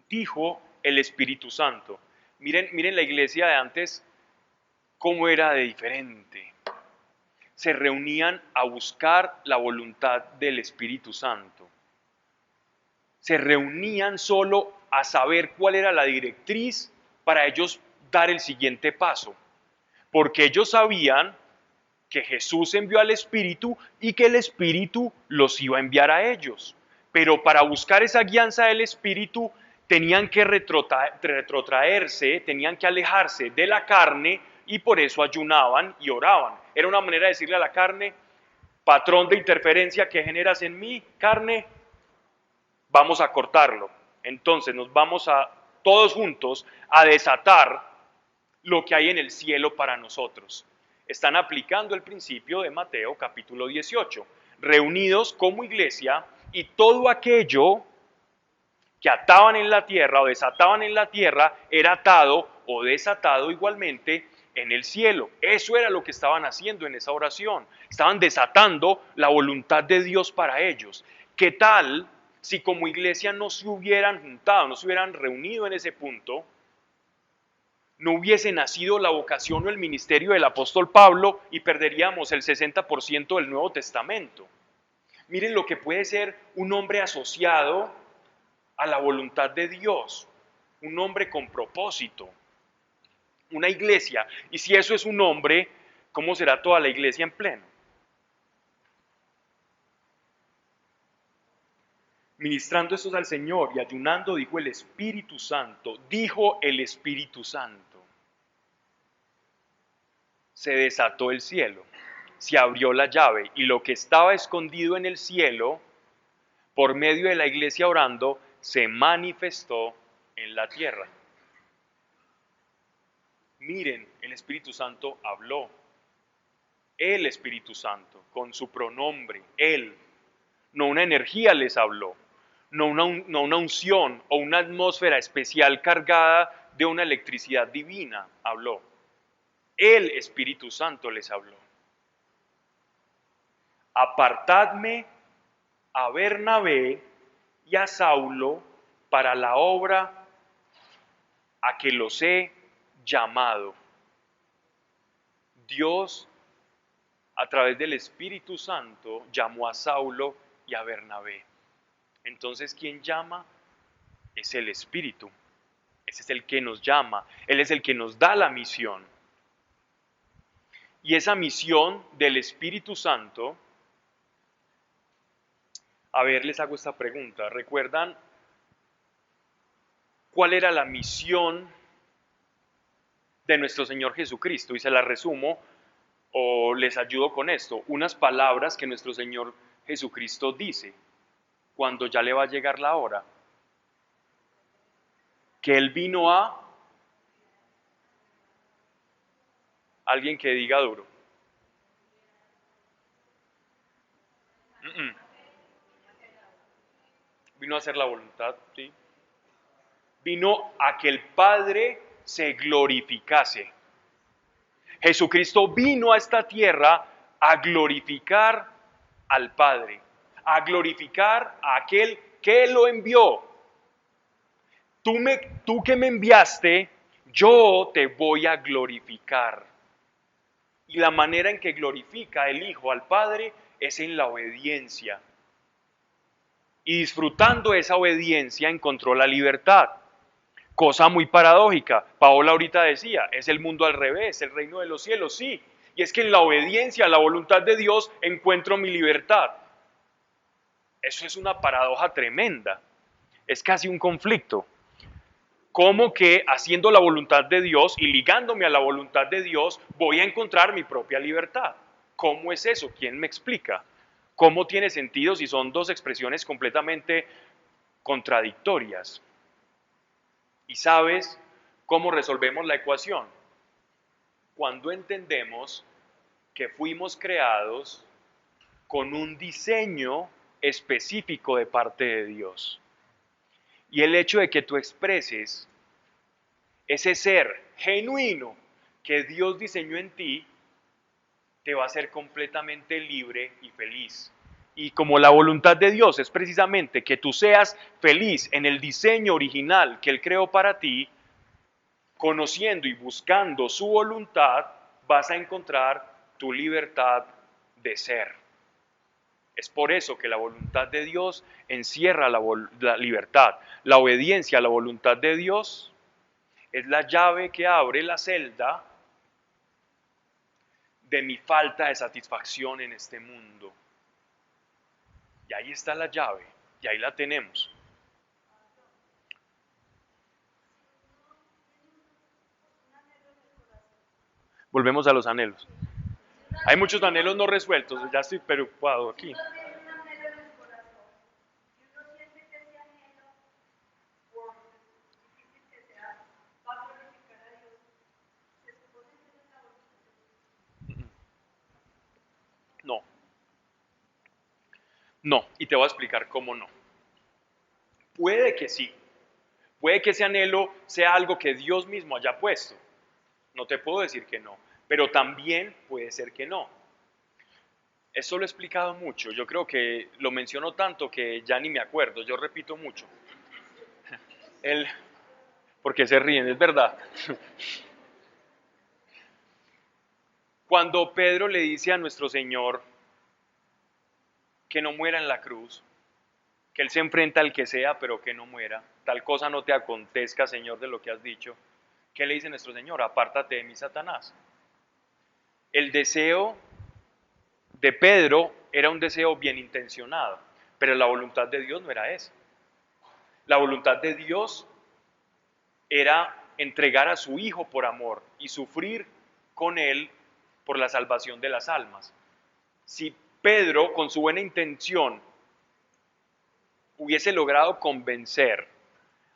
dijo el Espíritu Santo. Miren la iglesia de antes, cómo era de diferente. Se reunían a buscar la voluntad del Espíritu Santo. Se reunían solo a saber cuál era la directriz para ellos dar el siguiente paso. Porque ellos sabían que Jesús envió al Espíritu y que el Espíritu los iba a enviar a ellos. Pero para buscar esa guianza del Espíritu tenían que retrotraerse, tenían que alejarse de la carne y por eso ayunaban y oraban. Era una manera de decirle a la carne: patrón de interferencia que generas en mí, carne, vamos a cortarlo. Entonces nos vamos a todos juntos a desatar lo que hay en el cielo para nosotros. Están aplicando el principio de Mateo capítulo 18, reunidos como iglesia, y todo aquello que ataban en la tierra o desataban en la tierra era atado o desatado igualmente en el cielo. Eso era lo que estaban haciendo en esa oración. Estaban desatando la voluntad de Dios para ellos. ¿Qué tal si como iglesia no se hubieran juntado, no se hubieran reunido en ese punto? No hubiese nacido la vocación o el ministerio del apóstol Pablo y perderíamos el 60% del Nuevo Testamento. Miren lo que puede ser un hombre asociado a la voluntad de Dios, un hombre con propósito, una iglesia. Y si eso es un hombre, ¿cómo será toda la iglesia en pleno? Ministrando estos al Señor y ayunando, dijo el Espíritu Santo, se desató el cielo, se abrió la llave y lo que estaba escondido en el cielo, por medio de la iglesia orando, se manifestó en la tierra. Miren, el Espíritu Santo habló. El Espíritu Santo, con su pronombre, Él. No una energía les habló, no una unción o una atmósfera especial cargada de una electricidad divina habló. El Espíritu Santo les habló. Apartadme a Bernabé y a Saulo para la obra a que los he llamado. Dios, a través del Espíritu Santo, llamó a Saulo y a Bernabé. Entonces, ¿quién llama? Es el Espíritu. Ese es el que nos llama. Él es el que nos da la misión. Y esa misión del Espíritu Santo, a ver, les hago esta pregunta. ¿Recuerdan cuál era la misión de nuestro Señor Jesucristo? Y se la resumo o les ayudo con esto. Unas palabras que nuestro Señor Jesucristo dice cuando ya le va a llegar la hora. Que Él vino a... Alguien que diga duro. Vino a hacer la voluntad, ¿sí? Vino a que el Padre se glorificase. Jesucristo vino a esta tierra a glorificar al Padre, a glorificar a aquel que lo envió. Tú que me enviaste, yo te voy a glorificar. Y la manera en que glorifica el Hijo al Padre es en la obediencia. Y disfrutando esa obediencia encontró la libertad. Cosa muy paradójica. Paola ahorita decía, es el mundo al revés, el reino de los cielos, sí. Y es que en la obediencia a la voluntad de Dios encuentro mi libertad. Eso es una paradoja tremenda. Es casi un conflicto. ¿Cómo que haciendo la voluntad de Dios y ligándome a la voluntad de Dios voy a encontrar mi propia libertad? ¿Cómo es eso? ¿Quién me explica? ¿Cómo tiene sentido si son dos expresiones completamente contradictorias? ¿Y sabes cómo resolvemos la ecuación? Cuando entendemos que fuimos creados con un diseño específico de parte de Dios. Y el hecho de que tú expreses ese ser genuino que Dios diseñó en ti, te va a hacer completamente libre y feliz. Y como la voluntad de Dios es precisamente que tú seas feliz en el diseño original que Él creó para ti, conociendo y buscando su voluntad, vas a encontrar tu libertad de ser. Es por eso que la voluntad de Dios encierra la libertad. La obediencia a la voluntad de Dios es la llave que abre la celda de mi falta de satisfacción en este mundo. Y ahí está la llave, y ahí la tenemos. Volvemos a los anhelos. Hay muchos anhelos no resueltos, ya estoy preocupado aquí. No, no, y te voy a explicar cómo no. Puede que sí, puede que ese anhelo sea algo que Dios mismo haya puesto. No te puedo decir que no, pero también puede ser que no. Eso lo he explicado mucho, yo creo que lo menciono tanto que ya ni me acuerdo, yo repito mucho. El, porque se ríen, es verdad. Cuando Pedro le dice a nuestro Señor que no muera en la cruz, que Él se enfrenta al que sea, pero que no muera, tal cosa no te acontezca, Señor, de lo que has dicho, ¿qué le dice nuestro Señor? Apártate de mí, Satanás. El deseo de Pedro era un deseo bien intencionado, pero la voluntad de Dios no era esa. La voluntad de Dios era entregar a su Hijo por amor y sufrir con Él por la salvación de las almas. Si Pedro, con su buena intención, hubiese logrado convencer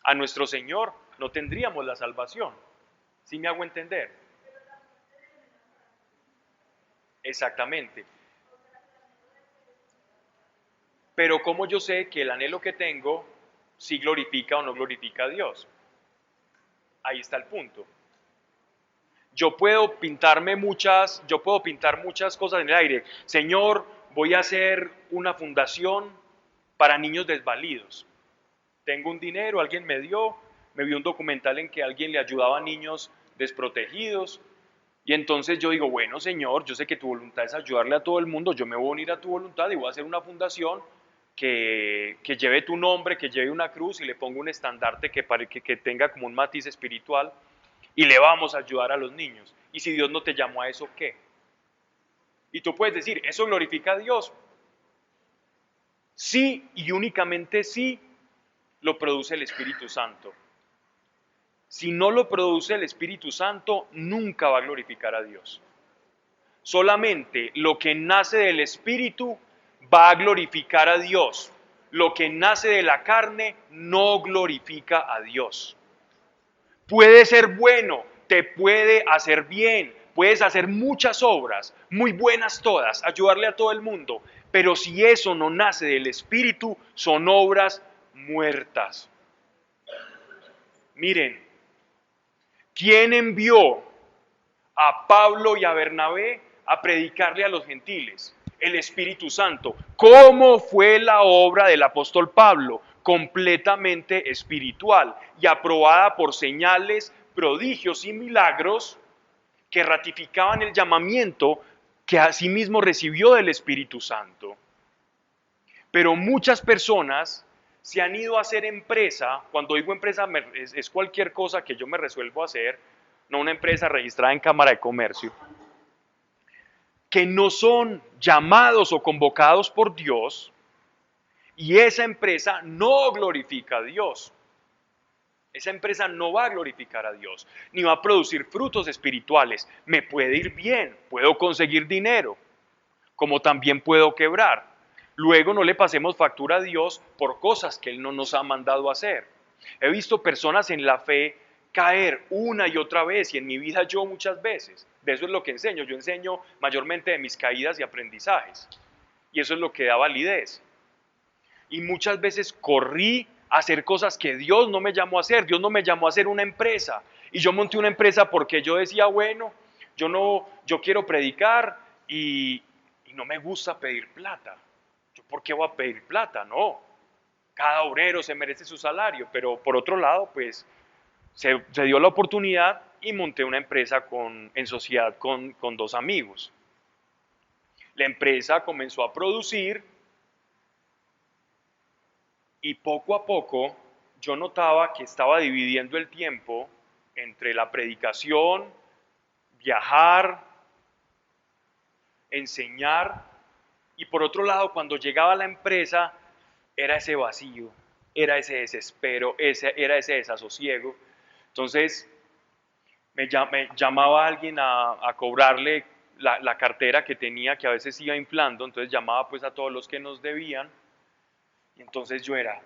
a nuestro Señor, no tendríamos la salvación. ¿Sí me hago entender? Exactamente. Pero ¿cómo yo sé que el anhelo que tengo sí glorifica o no glorifica a Dios? Ahí está el punto. Yo puedo pintar muchas cosas en el aire. Señor, voy a hacer una fundación para niños desvalidos. Tengo un dinero, alguien me vio un documental en que alguien le ayudaba a niños desprotegidos. Y entonces yo digo, bueno, Señor, yo sé que tu voluntad es ayudarle a todo el mundo, yo me voy a unir a tu voluntad y voy a hacer una fundación que lleve tu nombre, que lleve una cruz y le ponga un estandarte que tenga como un matiz espiritual y le vamos a ayudar a los niños. Y si Dios no te llamó a eso, ¿qué? Y tú puedes decir, ¿eso glorifica a Dios? Sí, y únicamente sí lo produce el Espíritu Santo. Si no lo produce el Espíritu Santo, nunca va a glorificar a Dios. Solamente lo que nace del Espíritu va a glorificar a Dios. Lo que nace de la carne no glorifica a Dios. Puede ser bueno, te puede hacer bien, puedes hacer muchas obras, muy buenas todas, ayudarle a todo el mundo, pero si eso no nace del Espíritu, son obras muertas. Miren, ¿quién envió a Pablo y a Bernabé a predicarle a los gentiles? El Espíritu Santo. ¿Cómo fue la obra del apóstol Pablo? Completamente espiritual y aprobada por señales, prodigios y milagros que ratificaban el llamamiento que asimismo recibió del Espíritu Santo. Pero muchas personas se han ido a hacer empresa. Cuando digo empresa es cualquier cosa que yo me resuelvo a hacer, no una empresa registrada en Cámara de Comercio, que no son llamados o convocados por Dios, y esa empresa no glorifica a Dios. Esa empresa no va a glorificar a Dios, ni va a producir frutos espirituales. Me puede ir bien, puedo conseguir dinero, como también puedo quebrar. Luego no le pasemos factura a Dios por cosas que Él no nos ha mandado a hacer. He visto personas en la fe caer una y otra vez, y en mi vida yo muchas veces. De eso es lo que enseño. Yo enseño mayormente de mis caídas y aprendizajes. Y eso es lo que da validez. Y muchas veces corrí a hacer cosas que Dios no me llamó a hacer. Dios no me llamó a hacer una empresa. Y yo monté una empresa porque yo decía, bueno, yo quiero predicar y no me gusta pedir plata. ¿Yo por qué voy a pedir plata? No. Cada obrero se merece su salario. Pero por otro lado, pues se dio la oportunidad y monté una empresa en sociedad con dos amigos. La empresa comenzó a producir. Y poco a poco yo notaba que estaba dividiendo el tiempo entre la predicación, viajar, enseñar, y por otro lado, cuando llegaba a la empresa, era ese vacío, era ese desespero, era ese desasosiego. Entonces me llamaba alguien a cobrarle la cartera que tenía, que a veces iba inflando, entonces llamaba pues a todos los que nos debían, y entonces yo era,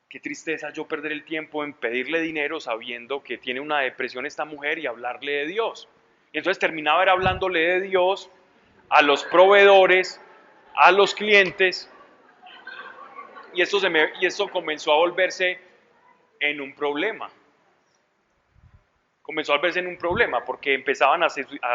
qué tristeza yo perder el tiempo en pedirle dinero sabiendo que tiene una depresión esta mujer y hablarle de Dios. Y entonces terminaba era hablándole de Dios a los proveedores, a los clientes, y esto comenzó a volverse en un problema. Comenzó a verse en un problema porque empezaban a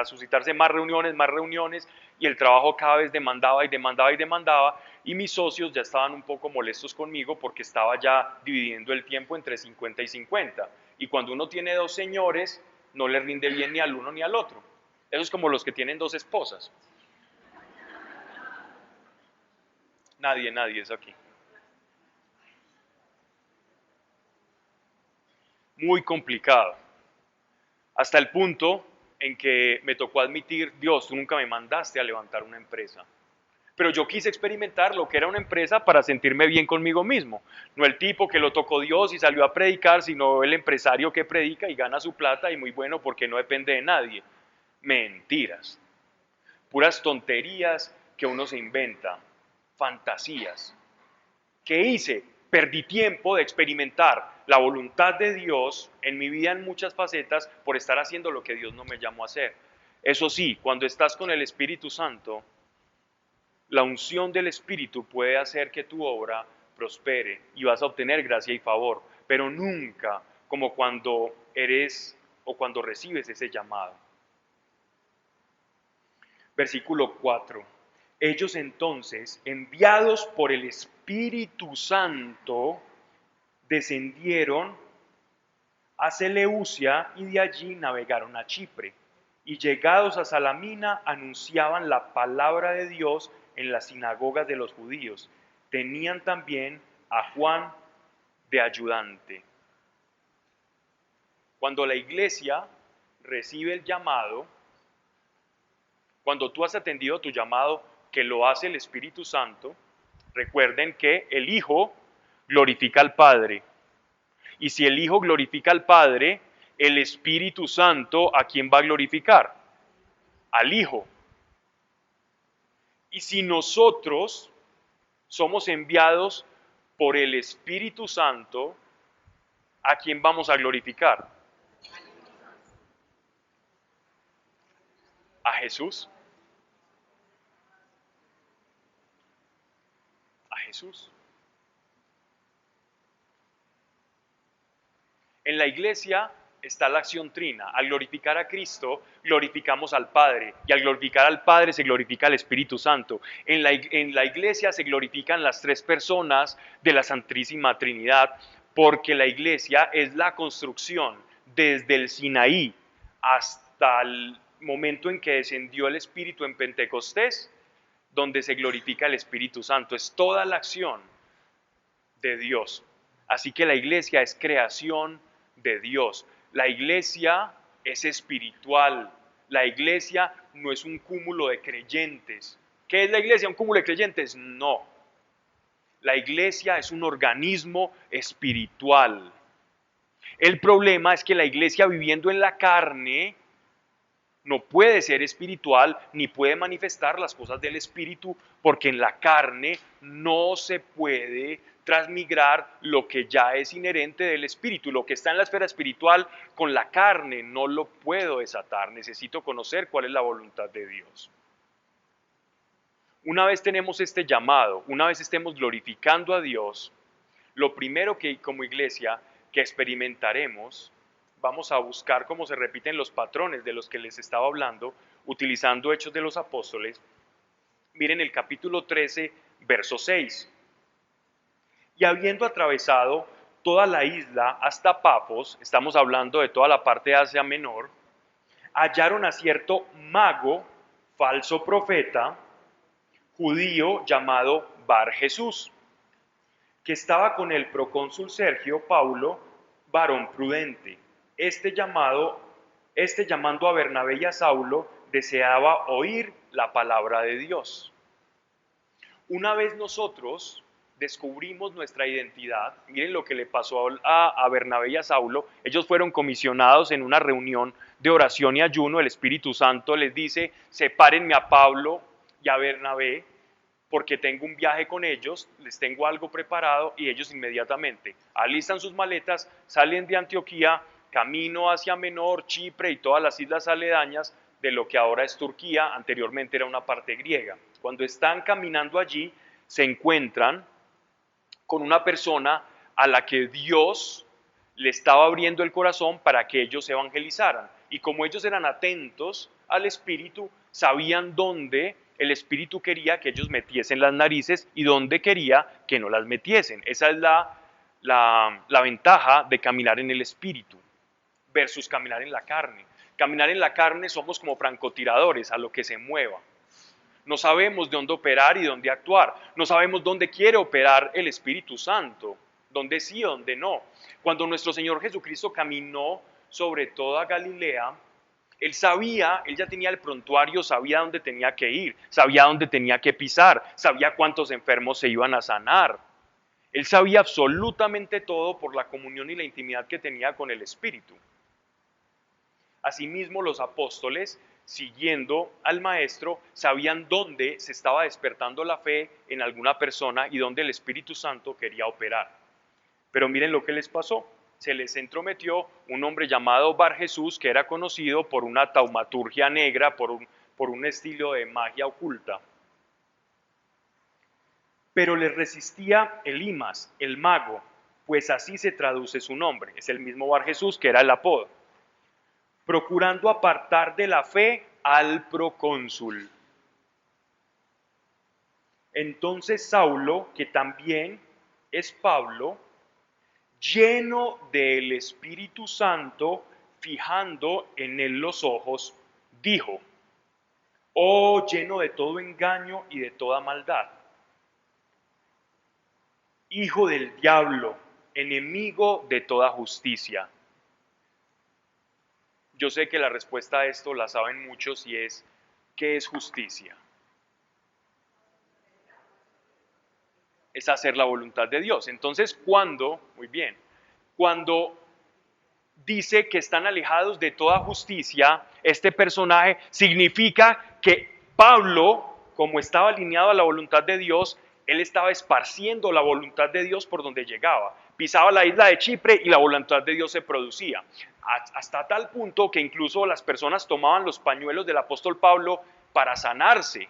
suscitarse más reuniones, y el trabajo cada vez demandaba y demandaba y demandaba, y mis socios ya estaban un poco molestos conmigo porque estaba ya dividiendo el tiempo entre 50 y 50, y cuando uno tiene dos señores no le rinde bien ni al uno ni al otro. Eso es como los que tienen dos esposas. Nadie es aquí. Muy complicado. Hasta el punto en que me tocó admitir, Dios, tú nunca me mandaste a levantar una empresa. Pero yo quise experimentar lo que era una empresa para sentirme bien conmigo mismo. No el tipo que lo tocó Dios y salió a predicar, sino el empresario que predica y gana su plata y muy bueno porque no depende de nadie. Mentiras. Puras tonterías que uno se inventa. Fantasías. ¿Qué hice? Perdí tiempo de experimentar la voluntad de Dios en mi vida en muchas facetas por estar haciendo lo que Dios no me llamó a hacer. Eso sí, cuando estás con el Espíritu Santo, la unción del Espíritu puede hacer que tu obra prospere y vas a obtener gracia y favor, pero nunca como cuando eres o cuando recibes ese llamado. Versículo 4. Ellos entonces, enviados por el Espíritu Santo, descendieron a Seleucia y de allí navegaron a Chipre. Y llegados a Salamina anunciaban la palabra de Dios en las sinagogas de los judíos. Tenían también a Juan de ayudante. Cuando la iglesia recibe el llamado, cuando tú has atendido tu llamado, que lo hace el Espíritu Santo, recuerden que el Hijo glorifica al Padre. Y si el Hijo glorifica al Padre, el Espíritu Santo, ¿a quién va a glorificar? Al Hijo. Y si nosotros somos enviados por el Espíritu Santo, ¿a quién vamos a glorificar? A Jesús. A Jesús. En la iglesia está la acción trina. Al glorificar a Cristo, glorificamos al Padre. Y al glorificar al Padre se glorifica al Espíritu Santo. En la iglesia se glorifican las tres personas de la Santísima Trinidad, porque la iglesia es la construcción desde el Sinaí hasta momento en que descendió el Espíritu en Pentecostés, donde se glorifica el Espíritu Santo. Es toda la acción de Dios. Así que la iglesia es creación de Dios. La iglesia es espiritual. La iglesia no es un cúmulo de creyentes. ¿Qué es la iglesia? ¿Un cúmulo de creyentes? No. La iglesia es un organismo espiritual. El problema es que la iglesia viviendo en la carne no puede ser espiritual ni puede manifestar las cosas del espíritu, porque en la carne no se puede transmigrar lo que ya es inherente del espíritu. Lo que está en la esfera espiritual con la carne no lo puedo desatar. Necesito conocer cuál es la voluntad de Dios. Una vez tenemos este llamado, una vez estemos glorificando a Dios, lo primero que como iglesia que experimentaremos, vamos a buscar cómo se repiten los patrones de los que les estaba hablando, utilizando Hechos de los Apóstoles. Miren el capítulo 13, verso 6. Y habiendo atravesado toda la isla hasta Pafos, estamos hablando de toda la parte de Asia Menor, hallaron a cierto mago, falso profeta, judío llamado Bar Jesús, que estaba con el procónsul Sergio Paulo, varón prudente. Llamando a Bernabé y a Saulo, deseaba oír la palabra de Dios. Una vez nosotros descubrimos nuestra identidad, miren lo que le pasó a Bernabé y a Saulo. Ellos fueron comisionados en una reunión de oración y ayuno. El Espíritu Santo les dice: sepárenme a Pablo y a Bernabé, porque tengo un viaje con ellos, les tengo algo preparado, y ellos inmediatamente alistan sus maletas, salen de Antioquía, camino hacia Menor, Chipre y todas las islas aledañas de lo que ahora es Turquía, anteriormente era una parte griega. Cuando están caminando allí, se encuentran con una persona a la que Dios le estaba abriendo el corazón para que ellos evangelizaran. Y como ellos eran atentos al Espíritu, sabían dónde el Espíritu quería que ellos metiesen las narices y dónde quería que no las metiesen. Esa es la ventaja de caminar en el Espíritu versus caminar en la carne. Caminar en la carne somos como francotiradores a lo que se mueva. No sabemos de dónde operar y dónde actuar. No sabemos dónde quiere operar el Espíritu Santo, dónde sí, dónde no. Cuando nuestro Señor Jesucristo caminó sobre toda Galilea, Él ya tenía el prontuario, sabía dónde tenía que ir, sabía dónde tenía que pisar, sabía cuántos enfermos se iban a sanar. Él sabía absolutamente todo por la comunión y la intimidad que tenía con el Espíritu. Asimismo, los apóstoles, siguiendo al Maestro, sabían dónde se estaba despertando la fe en alguna persona y dónde el Espíritu Santo quería operar. Pero miren lo que les pasó. Se les entrometió un hombre llamado Bar Jesús, que era conocido por una taumaturgia negra, por un estilo de magia oculta. Pero les resistía Elimas, el mago, pues así se traduce su nombre. Es el mismo Bar Jesús que era el apodo. Procurando apartar de la fe al procónsul. Entonces Saulo, que también es Pablo, lleno del Espíritu Santo, fijando en él los ojos, dijo: oh, lleno de todo engaño y de toda maldad, hijo del diablo, enemigo de toda justicia. Yo sé que la respuesta a esto la saben muchos, y es: ¿qué es justicia? Es hacer la voluntad de Dios. Entonces, cuando dice que están alejados de toda justicia, este personaje significa que Pablo, como estaba alineado a la voluntad de Dios, él estaba esparciendo la voluntad de Dios por donde llegaba. Pisaba la isla de Chipre y la voluntad de Dios se producía. Hasta tal punto que incluso las personas tomaban los pañuelos del apóstol Pablo para sanarse.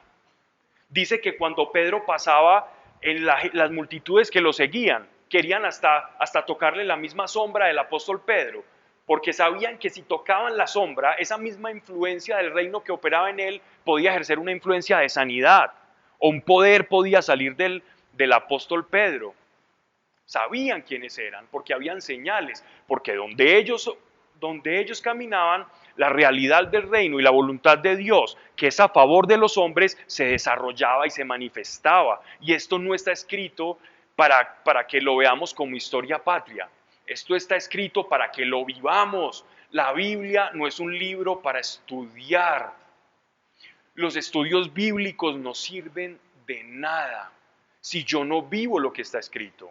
Dice que cuando Pedro pasaba, en las multitudes que lo seguían querían hasta tocarle la misma sombra del apóstol Pedro, porque sabían que si tocaban la sombra, esa misma influencia del reino que operaba en él podía ejercer una influencia de sanidad, o un poder podía salir del apóstol Pedro. Sabían quiénes eran, porque habían señales, porque donde ellos caminaban, la realidad del reino y la voluntad de Dios, que es a favor de los hombres, se desarrollaba y se manifestaba. Y esto no está escrito para que lo veamos como historia patria. Esto está escrito para que lo vivamos. La Biblia no es un libro para estudiar. Los estudios bíblicos no sirven de nada si yo no vivo lo que está escrito.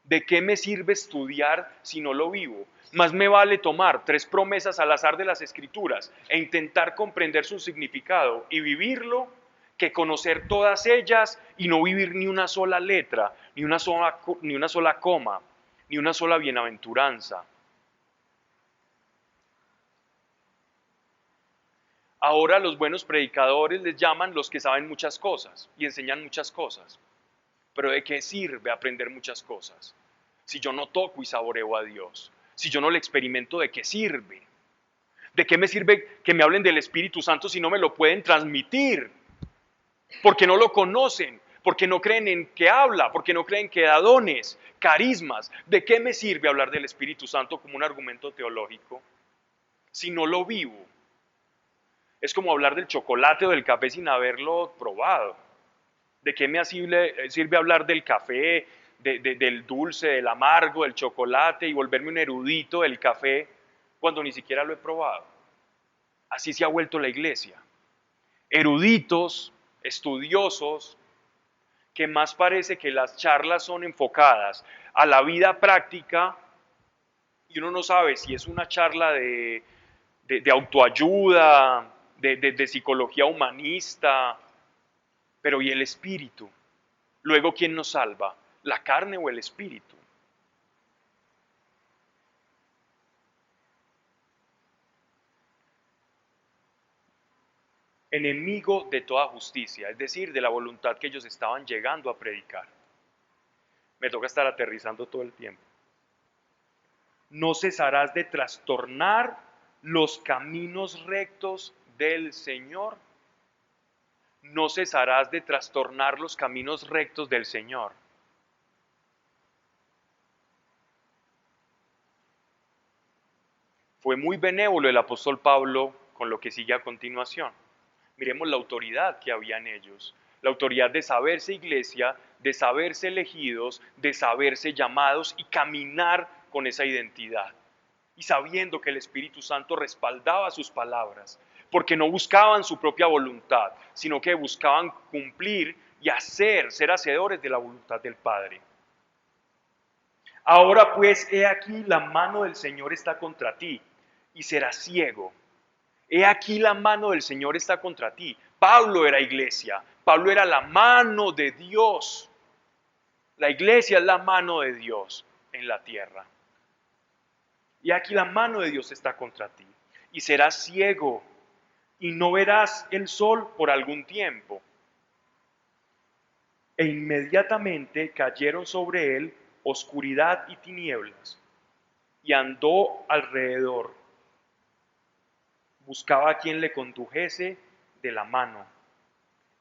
¿De qué me sirve estudiar si no lo vivo? Más me vale tomar 3 promesas al azar de las Escrituras e intentar comprender su significado y vivirlo, que conocer todas ellas y no vivir ni una sola letra, ni una sola coma, ni una sola bienaventuranza. Ahora los buenos predicadores les llaman los que saben muchas cosas y enseñan muchas cosas. Pero ¿de qué sirve aprender muchas cosas si yo no toco y saboreo a Dios? Si yo no le experimento, ¿de qué sirve? ¿De qué me sirve que me hablen del Espíritu Santo si no me lo pueden transmitir? Porque no lo conocen, porque no creen en que habla, porque no creen que da dones, carismas. ¿De qué me sirve hablar del Espíritu Santo como un argumento teológico si no lo vivo? Es como hablar del chocolate o del café sin haberlo probado. ¿De qué me sirve hablar del café, del dulce, del amargo, del chocolate y volverme un erudito del café cuando ni siquiera lo he probado? Así se ha vuelto la iglesia. Eruditos, estudiosos, que más parece que las charlas son enfocadas a la vida práctica y uno no sabe si es una charla de autoayuda, de psicología humanista, pero ¿y el espíritu? Luego, ¿quién nos salva? ¿La carne o el espíritu? Enemigo de toda justicia, es decir, de la voluntad que ellos estaban llegando a predicar. Me toca estar aterrizando todo el tiempo. No cesarás de trastornar los caminos rectos del Señor. No cesarás de trastornar los caminos rectos del Señor. Fue muy benévolo el apóstol Pablo con lo que sigue a continuación. Miremos la autoridad que había en ellos, la autoridad de saberse iglesia, de saberse elegidos, de saberse llamados y caminar con esa identidad. Y sabiendo que el Espíritu Santo respaldaba sus palabras, porque no buscaban su propia voluntad, sino que buscaban cumplir y ser hacedores de la voluntad del Padre. Ahora pues, he aquí la mano del Señor está contra ti y serás ciego. He aquí la mano del Señor está contra ti. Pablo era iglesia, Pablo era la mano de Dios. La iglesia es la mano de Dios en la tierra. Y aquí la mano de Dios está contra ti. Y serás ciego y no verás el sol por algún tiempo. E inmediatamente cayeron sobre él oscuridad y tinieblas. Y andó alrededor. Buscaba a quien le condujese de la mano.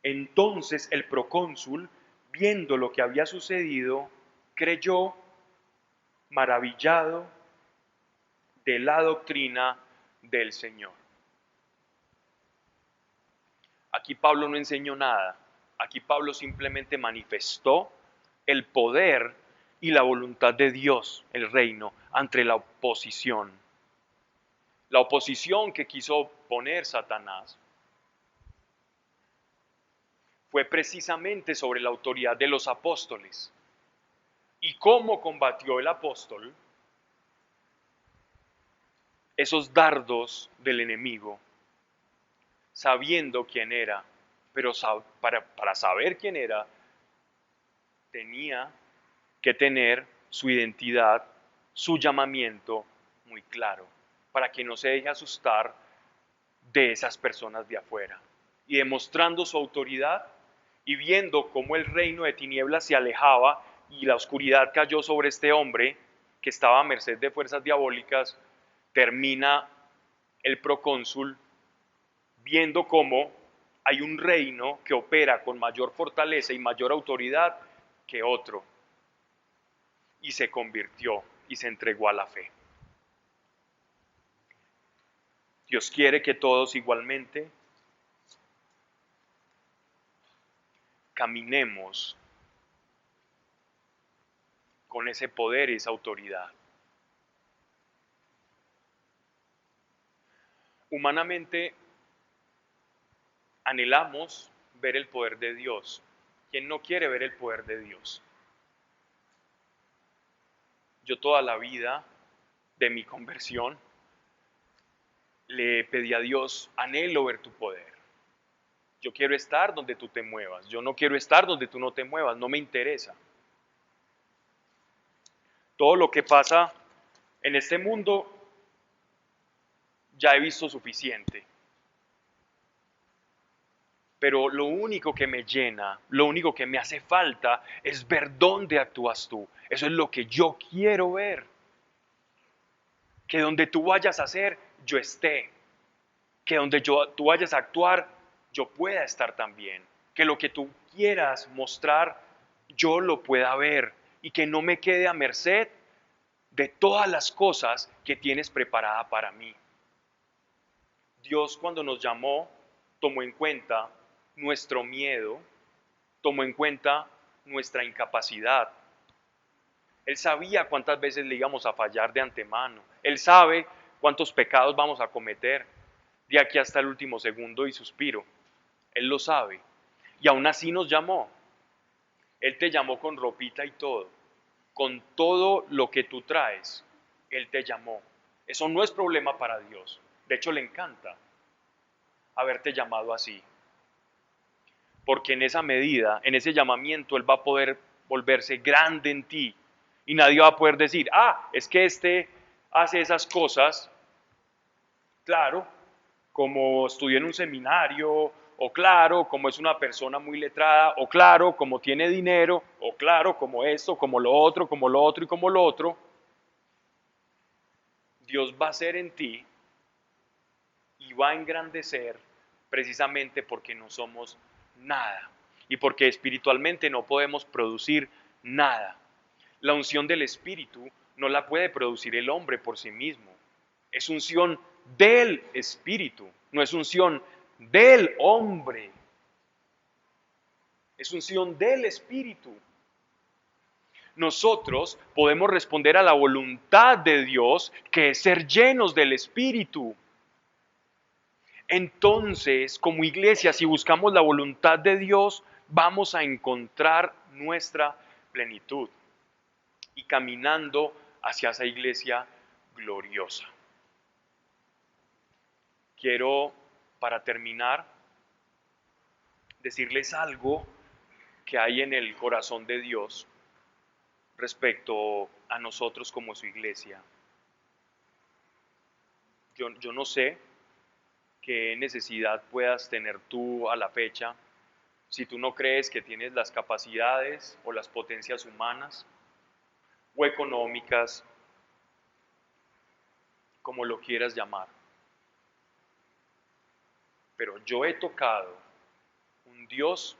Entonces el procónsul, viendo lo que había sucedido, creyó, maravillado de la doctrina del Señor. Aquí Pablo no enseñó nada. Aquí Pablo simplemente manifestó el poder y la voluntad de Dios, el reino, ante la oposición. La oposición que quiso poner Satanás fue precisamente sobre la autoridad de los apóstoles. ¿Y cómo combatió el apóstol esos dardos del enemigo? Sabiendo quién era, pero para saber quién era, tenía que tener su identidad, su llamamiento muy claro, para que no se deje asustar de esas personas de afuera. Y demostrando su autoridad y viendo cómo el reino de tinieblas se alejaba y la oscuridad cayó sobre este hombre que estaba a merced de fuerzas diabólicas, termina el procónsul viendo cómo hay un reino que opera con mayor fortaleza y mayor autoridad que otro, y se convirtió y se entregó a la fe. Dios quiere que todos igualmente caminemos con ese poder y esa autoridad. Humanamente anhelamos ver el poder de Dios. ¿Quién no quiere ver el poder de Dios? Yo toda la vida de mi conversión le pedí a Dios, anhelo ver tu poder. Yo quiero estar donde tú te muevas. Yo no quiero estar donde tú no te muevas. No me interesa. Todo lo que pasa en este mundo ya he visto suficiente. Pero lo único que me llena, lo único que me hace falta es ver dónde actúas tú. Eso es lo que yo quiero ver. Que donde tú vayas a hacer, yo esté. Que donde tú vayas a actuar, yo pueda estar también. Que lo que tú quieras mostrar, yo lo pueda ver. Y que no me quede a merced de todas las cosas que tienes preparada para mí. Dios, cuando nos llamó, tomó en cuenta nuestro miedo, tomó en cuenta nuestra incapacidad. Él sabía cuántas veces le íbamos a fallar de antemano. Él sabe cuántos pecados vamos a cometer de aquí hasta el último segundo y suspiro. Él lo sabe. Y aún así nos llamó. Él te llamó con ropita y todo. Con todo lo que tú traes, Él te llamó. Eso no es problema para Dios. De hecho, le encanta haberte llamado así. Porque en esa medida, en ese llamamiento, Él va a poder volverse grande en ti. Y nadie va a poder decir, es que este hace esas cosas, claro, como estudió en un seminario, o claro, como es una persona muy letrada, o claro, como tiene dinero, o claro, como esto, como lo otro, como lo otro y como lo otro. Dios va a ser en ti y va a engrandecer precisamente porque no somos nada y porque espiritualmente no podemos producir nada. La unción del Espíritu no la puede producir el hombre por sí mismo. Es unción del Espíritu, no es unción del hombre. Es unción del Espíritu. Nosotros podemos responder a la voluntad de Dios, que es ser llenos del Espíritu. Entonces, como iglesia, si buscamos la voluntad de Dios, vamos a encontrar nuestra plenitud y caminando hacia esa iglesia gloriosa. Quiero, para terminar, decirles algo que hay en el corazón de Dios respecto a nosotros como su iglesia. Yo no sé qué necesidad puedas tener tú a la fecha, si tú no crees que tienes las capacidades o las potencias humanas o económicas, como lo quieras llamar. Pero yo he tocado un Dios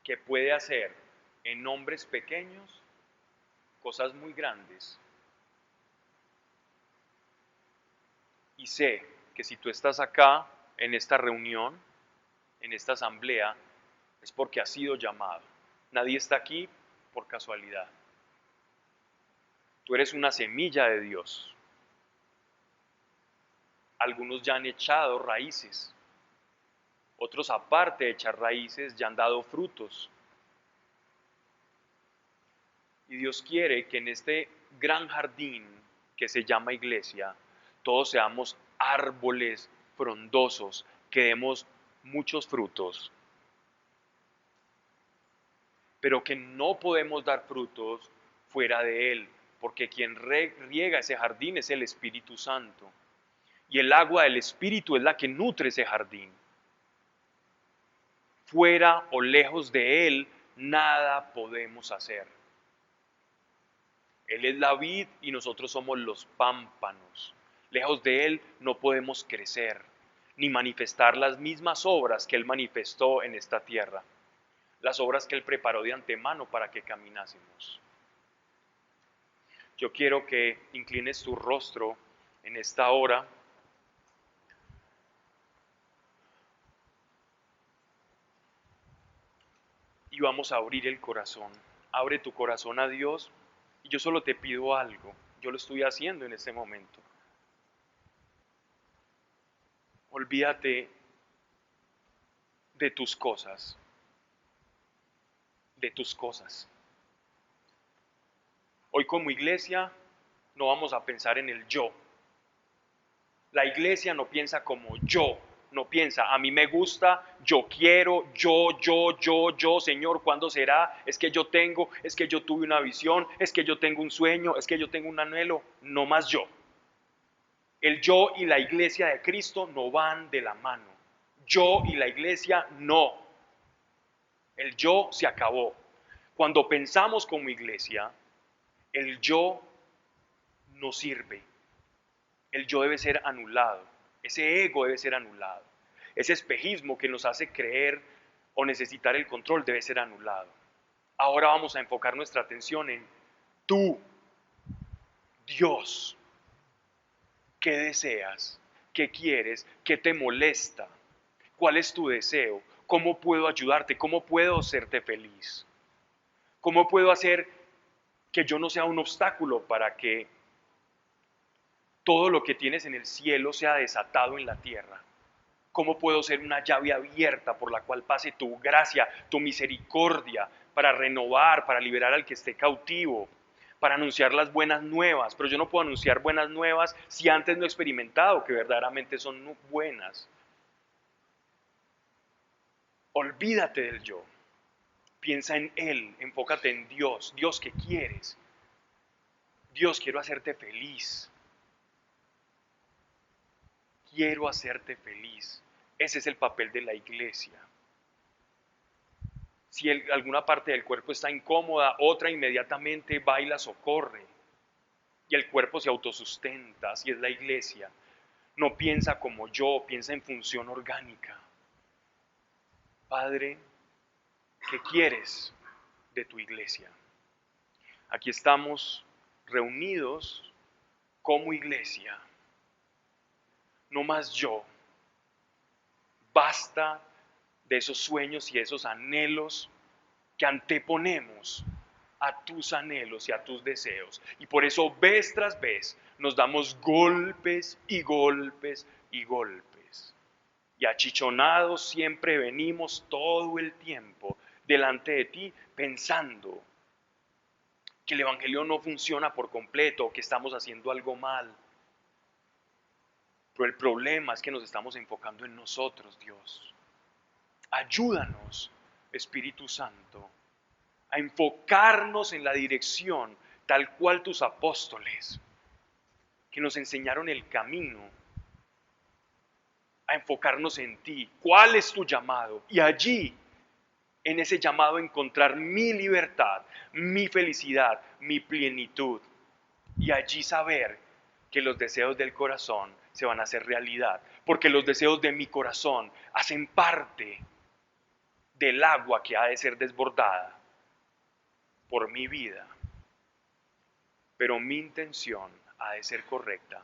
que puede hacer en hombres pequeños cosas muy grandes. Y sé que si tú estás acá en esta reunión, en esta asamblea, es porque has sido llamado. Nadie está aquí por casualidad. Tú eres una semilla de Dios. Algunos ya han echado raíces. Otros, aparte de echar raíces, ya han dado frutos. Y Dios quiere que en este gran jardín que se llama iglesia, todos seamos árboles frondosos, que demos muchos frutos. Pero que no podemos dar frutos fuera de Él, porque quien riega ese jardín es el Espíritu Santo. Y el agua del Espíritu es la que nutre ese jardín. Fuera o lejos de Él, nada podemos hacer. Él es la vid y nosotros somos los pámpanos. Lejos de Él no podemos crecer, ni manifestar las mismas obras que Él manifestó en esta tierra, las obras que Él preparó de antemano para que caminásemos. Yo quiero que inclines tu rostro en esta hora. Y vamos a abrir el corazón. Abre tu corazón a Dios y yo solo te pido algo. Yo lo estoy haciendo en este momento. Olvídate de tus cosas. De tus cosas. Hoy como iglesia no vamos a pensar en el yo. La iglesia no piensa como yo. No piensa, a mí me gusta, yo quiero, yo, Señor, ¿cuándo será? Es que yo tengo, es que yo tuve una visión, es que yo tengo un sueño, es que yo tengo un anhelo, no más yo. El yo y la iglesia de Cristo no van de la mano. Yo y la iglesia no. El yo se acabó. Cuando pensamos como iglesia, el yo no sirve. El yo debe ser anulado. Ese ego debe ser anulado. Ese espejismo que nos hace creer o necesitar el control debe ser anulado. Ahora vamos a enfocar nuestra atención en tú, Dios. ¿Qué deseas? ¿Qué quieres? ¿Qué te molesta? ¿Cuál es tu deseo? ¿Cómo puedo ayudarte? ¿Cómo puedo hacerte feliz? ¿Cómo puedo hacer que yo no sea un obstáculo para que todo lo que tienes en el cielo sea desatado en la tierra? ¿Cómo puedo ser una llave abierta por la cual pase tu gracia, tu misericordia, para renovar, para liberar al que esté cautivo, para anunciar las buenas nuevas? Pero yo no puedo anunciar buenas nuevas si antes no he experimentado que verdaderamente son buenas. Olvídate del yo. Piensa en Él, enfócate en Dios. Dios, ¿qué quieres? Dios, quiero hacerte feliz. Quiero hacerte feliz. Ese es el papel de la iglesia. Si alguna parte del cuerpo está incómoda, otra inmediatamente va y la socorre. Y el cuerpo se autosustenta, así es la iglesia. No piensa como yo, piensa en función orgánica. Padre, ¿qué quieres de tu iglesia? Aquí estamos reunidos como iglesia. No más yo. Basta de esos sueños y esos anhelos que anteponemos a tus anhelos y a tus deseos. Y por eso vez tras vez nos damos golpes y golpes y golpes. Y achichonados siempre venimos todo el tiempo delante de ti pensando que el evangelio no funciona por completo o que estamos haciendo algo mal. Pero el problema es que nos estamos enfocando en nosotros, Dios. Ayúdanos, Espíritu Santo, a enfocarnos en la dirección tal cual tus apóstoles, que nos enseñaron el camino, a enfocarnos en ti. ¿Cuál es tu llamado? Y allí, en ese llamado, encontrar mi libertad, mi felicidad, mi plenitud. Y allí saber que los deseos del corazón se van a hacer realidad, porque los deseos de mi corazón hacen parte del agua que ha de ser desbordada por mi vida, pero mi intención ha de ser correcta.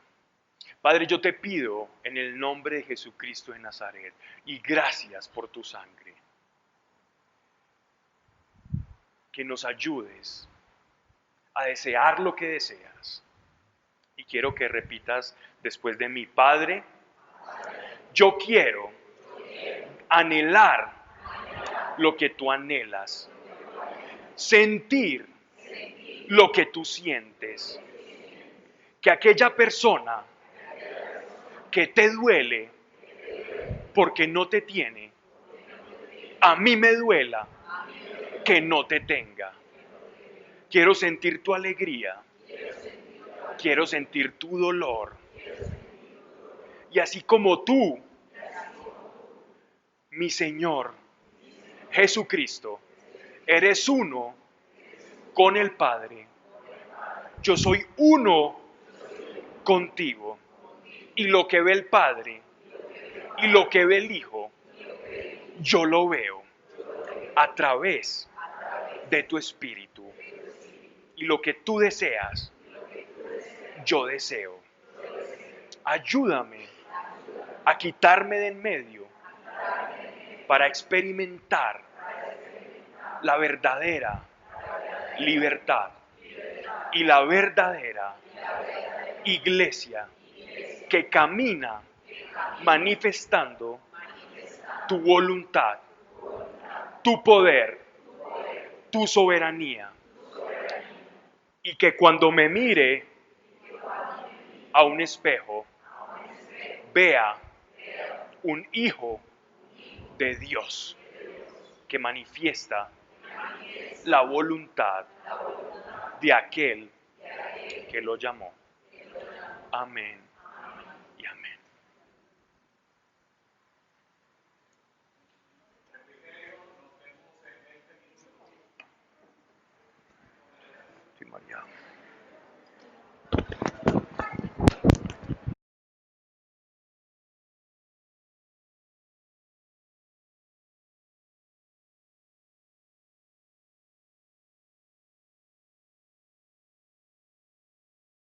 Padre, yo te pido en el nombre de Jesucristo de Nazaret, y gracias por tu sangre, que nos ayudes a desear lo que deseas. Y quiero que repitas después de mí: Padre, yo quiero anhelar lo que tú anhelas, sentir lo que tú sientes, que aquella persona que te duele porque no te tiene, a mí me duela que no te tenga. Quiero sentir tu alegría, quiero sentir tu dolor, y así como tú, mi Señor Jesucristo, eres uno con el Padre, yo soy uno contigo, y lo que ve el Padre y lo que ve el Hijo, yo lo veo a través de tu Espíritu, y lo que tú deseas, yo deseo. Ayúdame a quitarme de en medio para experimentar la verdadera libertad y la verdadera iglesia que camina manifestando tu voluntad, tu poder, tu soberanía. Y que cuando me mire a un espejo, vea un hijo de Dios que manifiesta la voluntad de aquel que lo llamó. Amén y amén. Sí, María.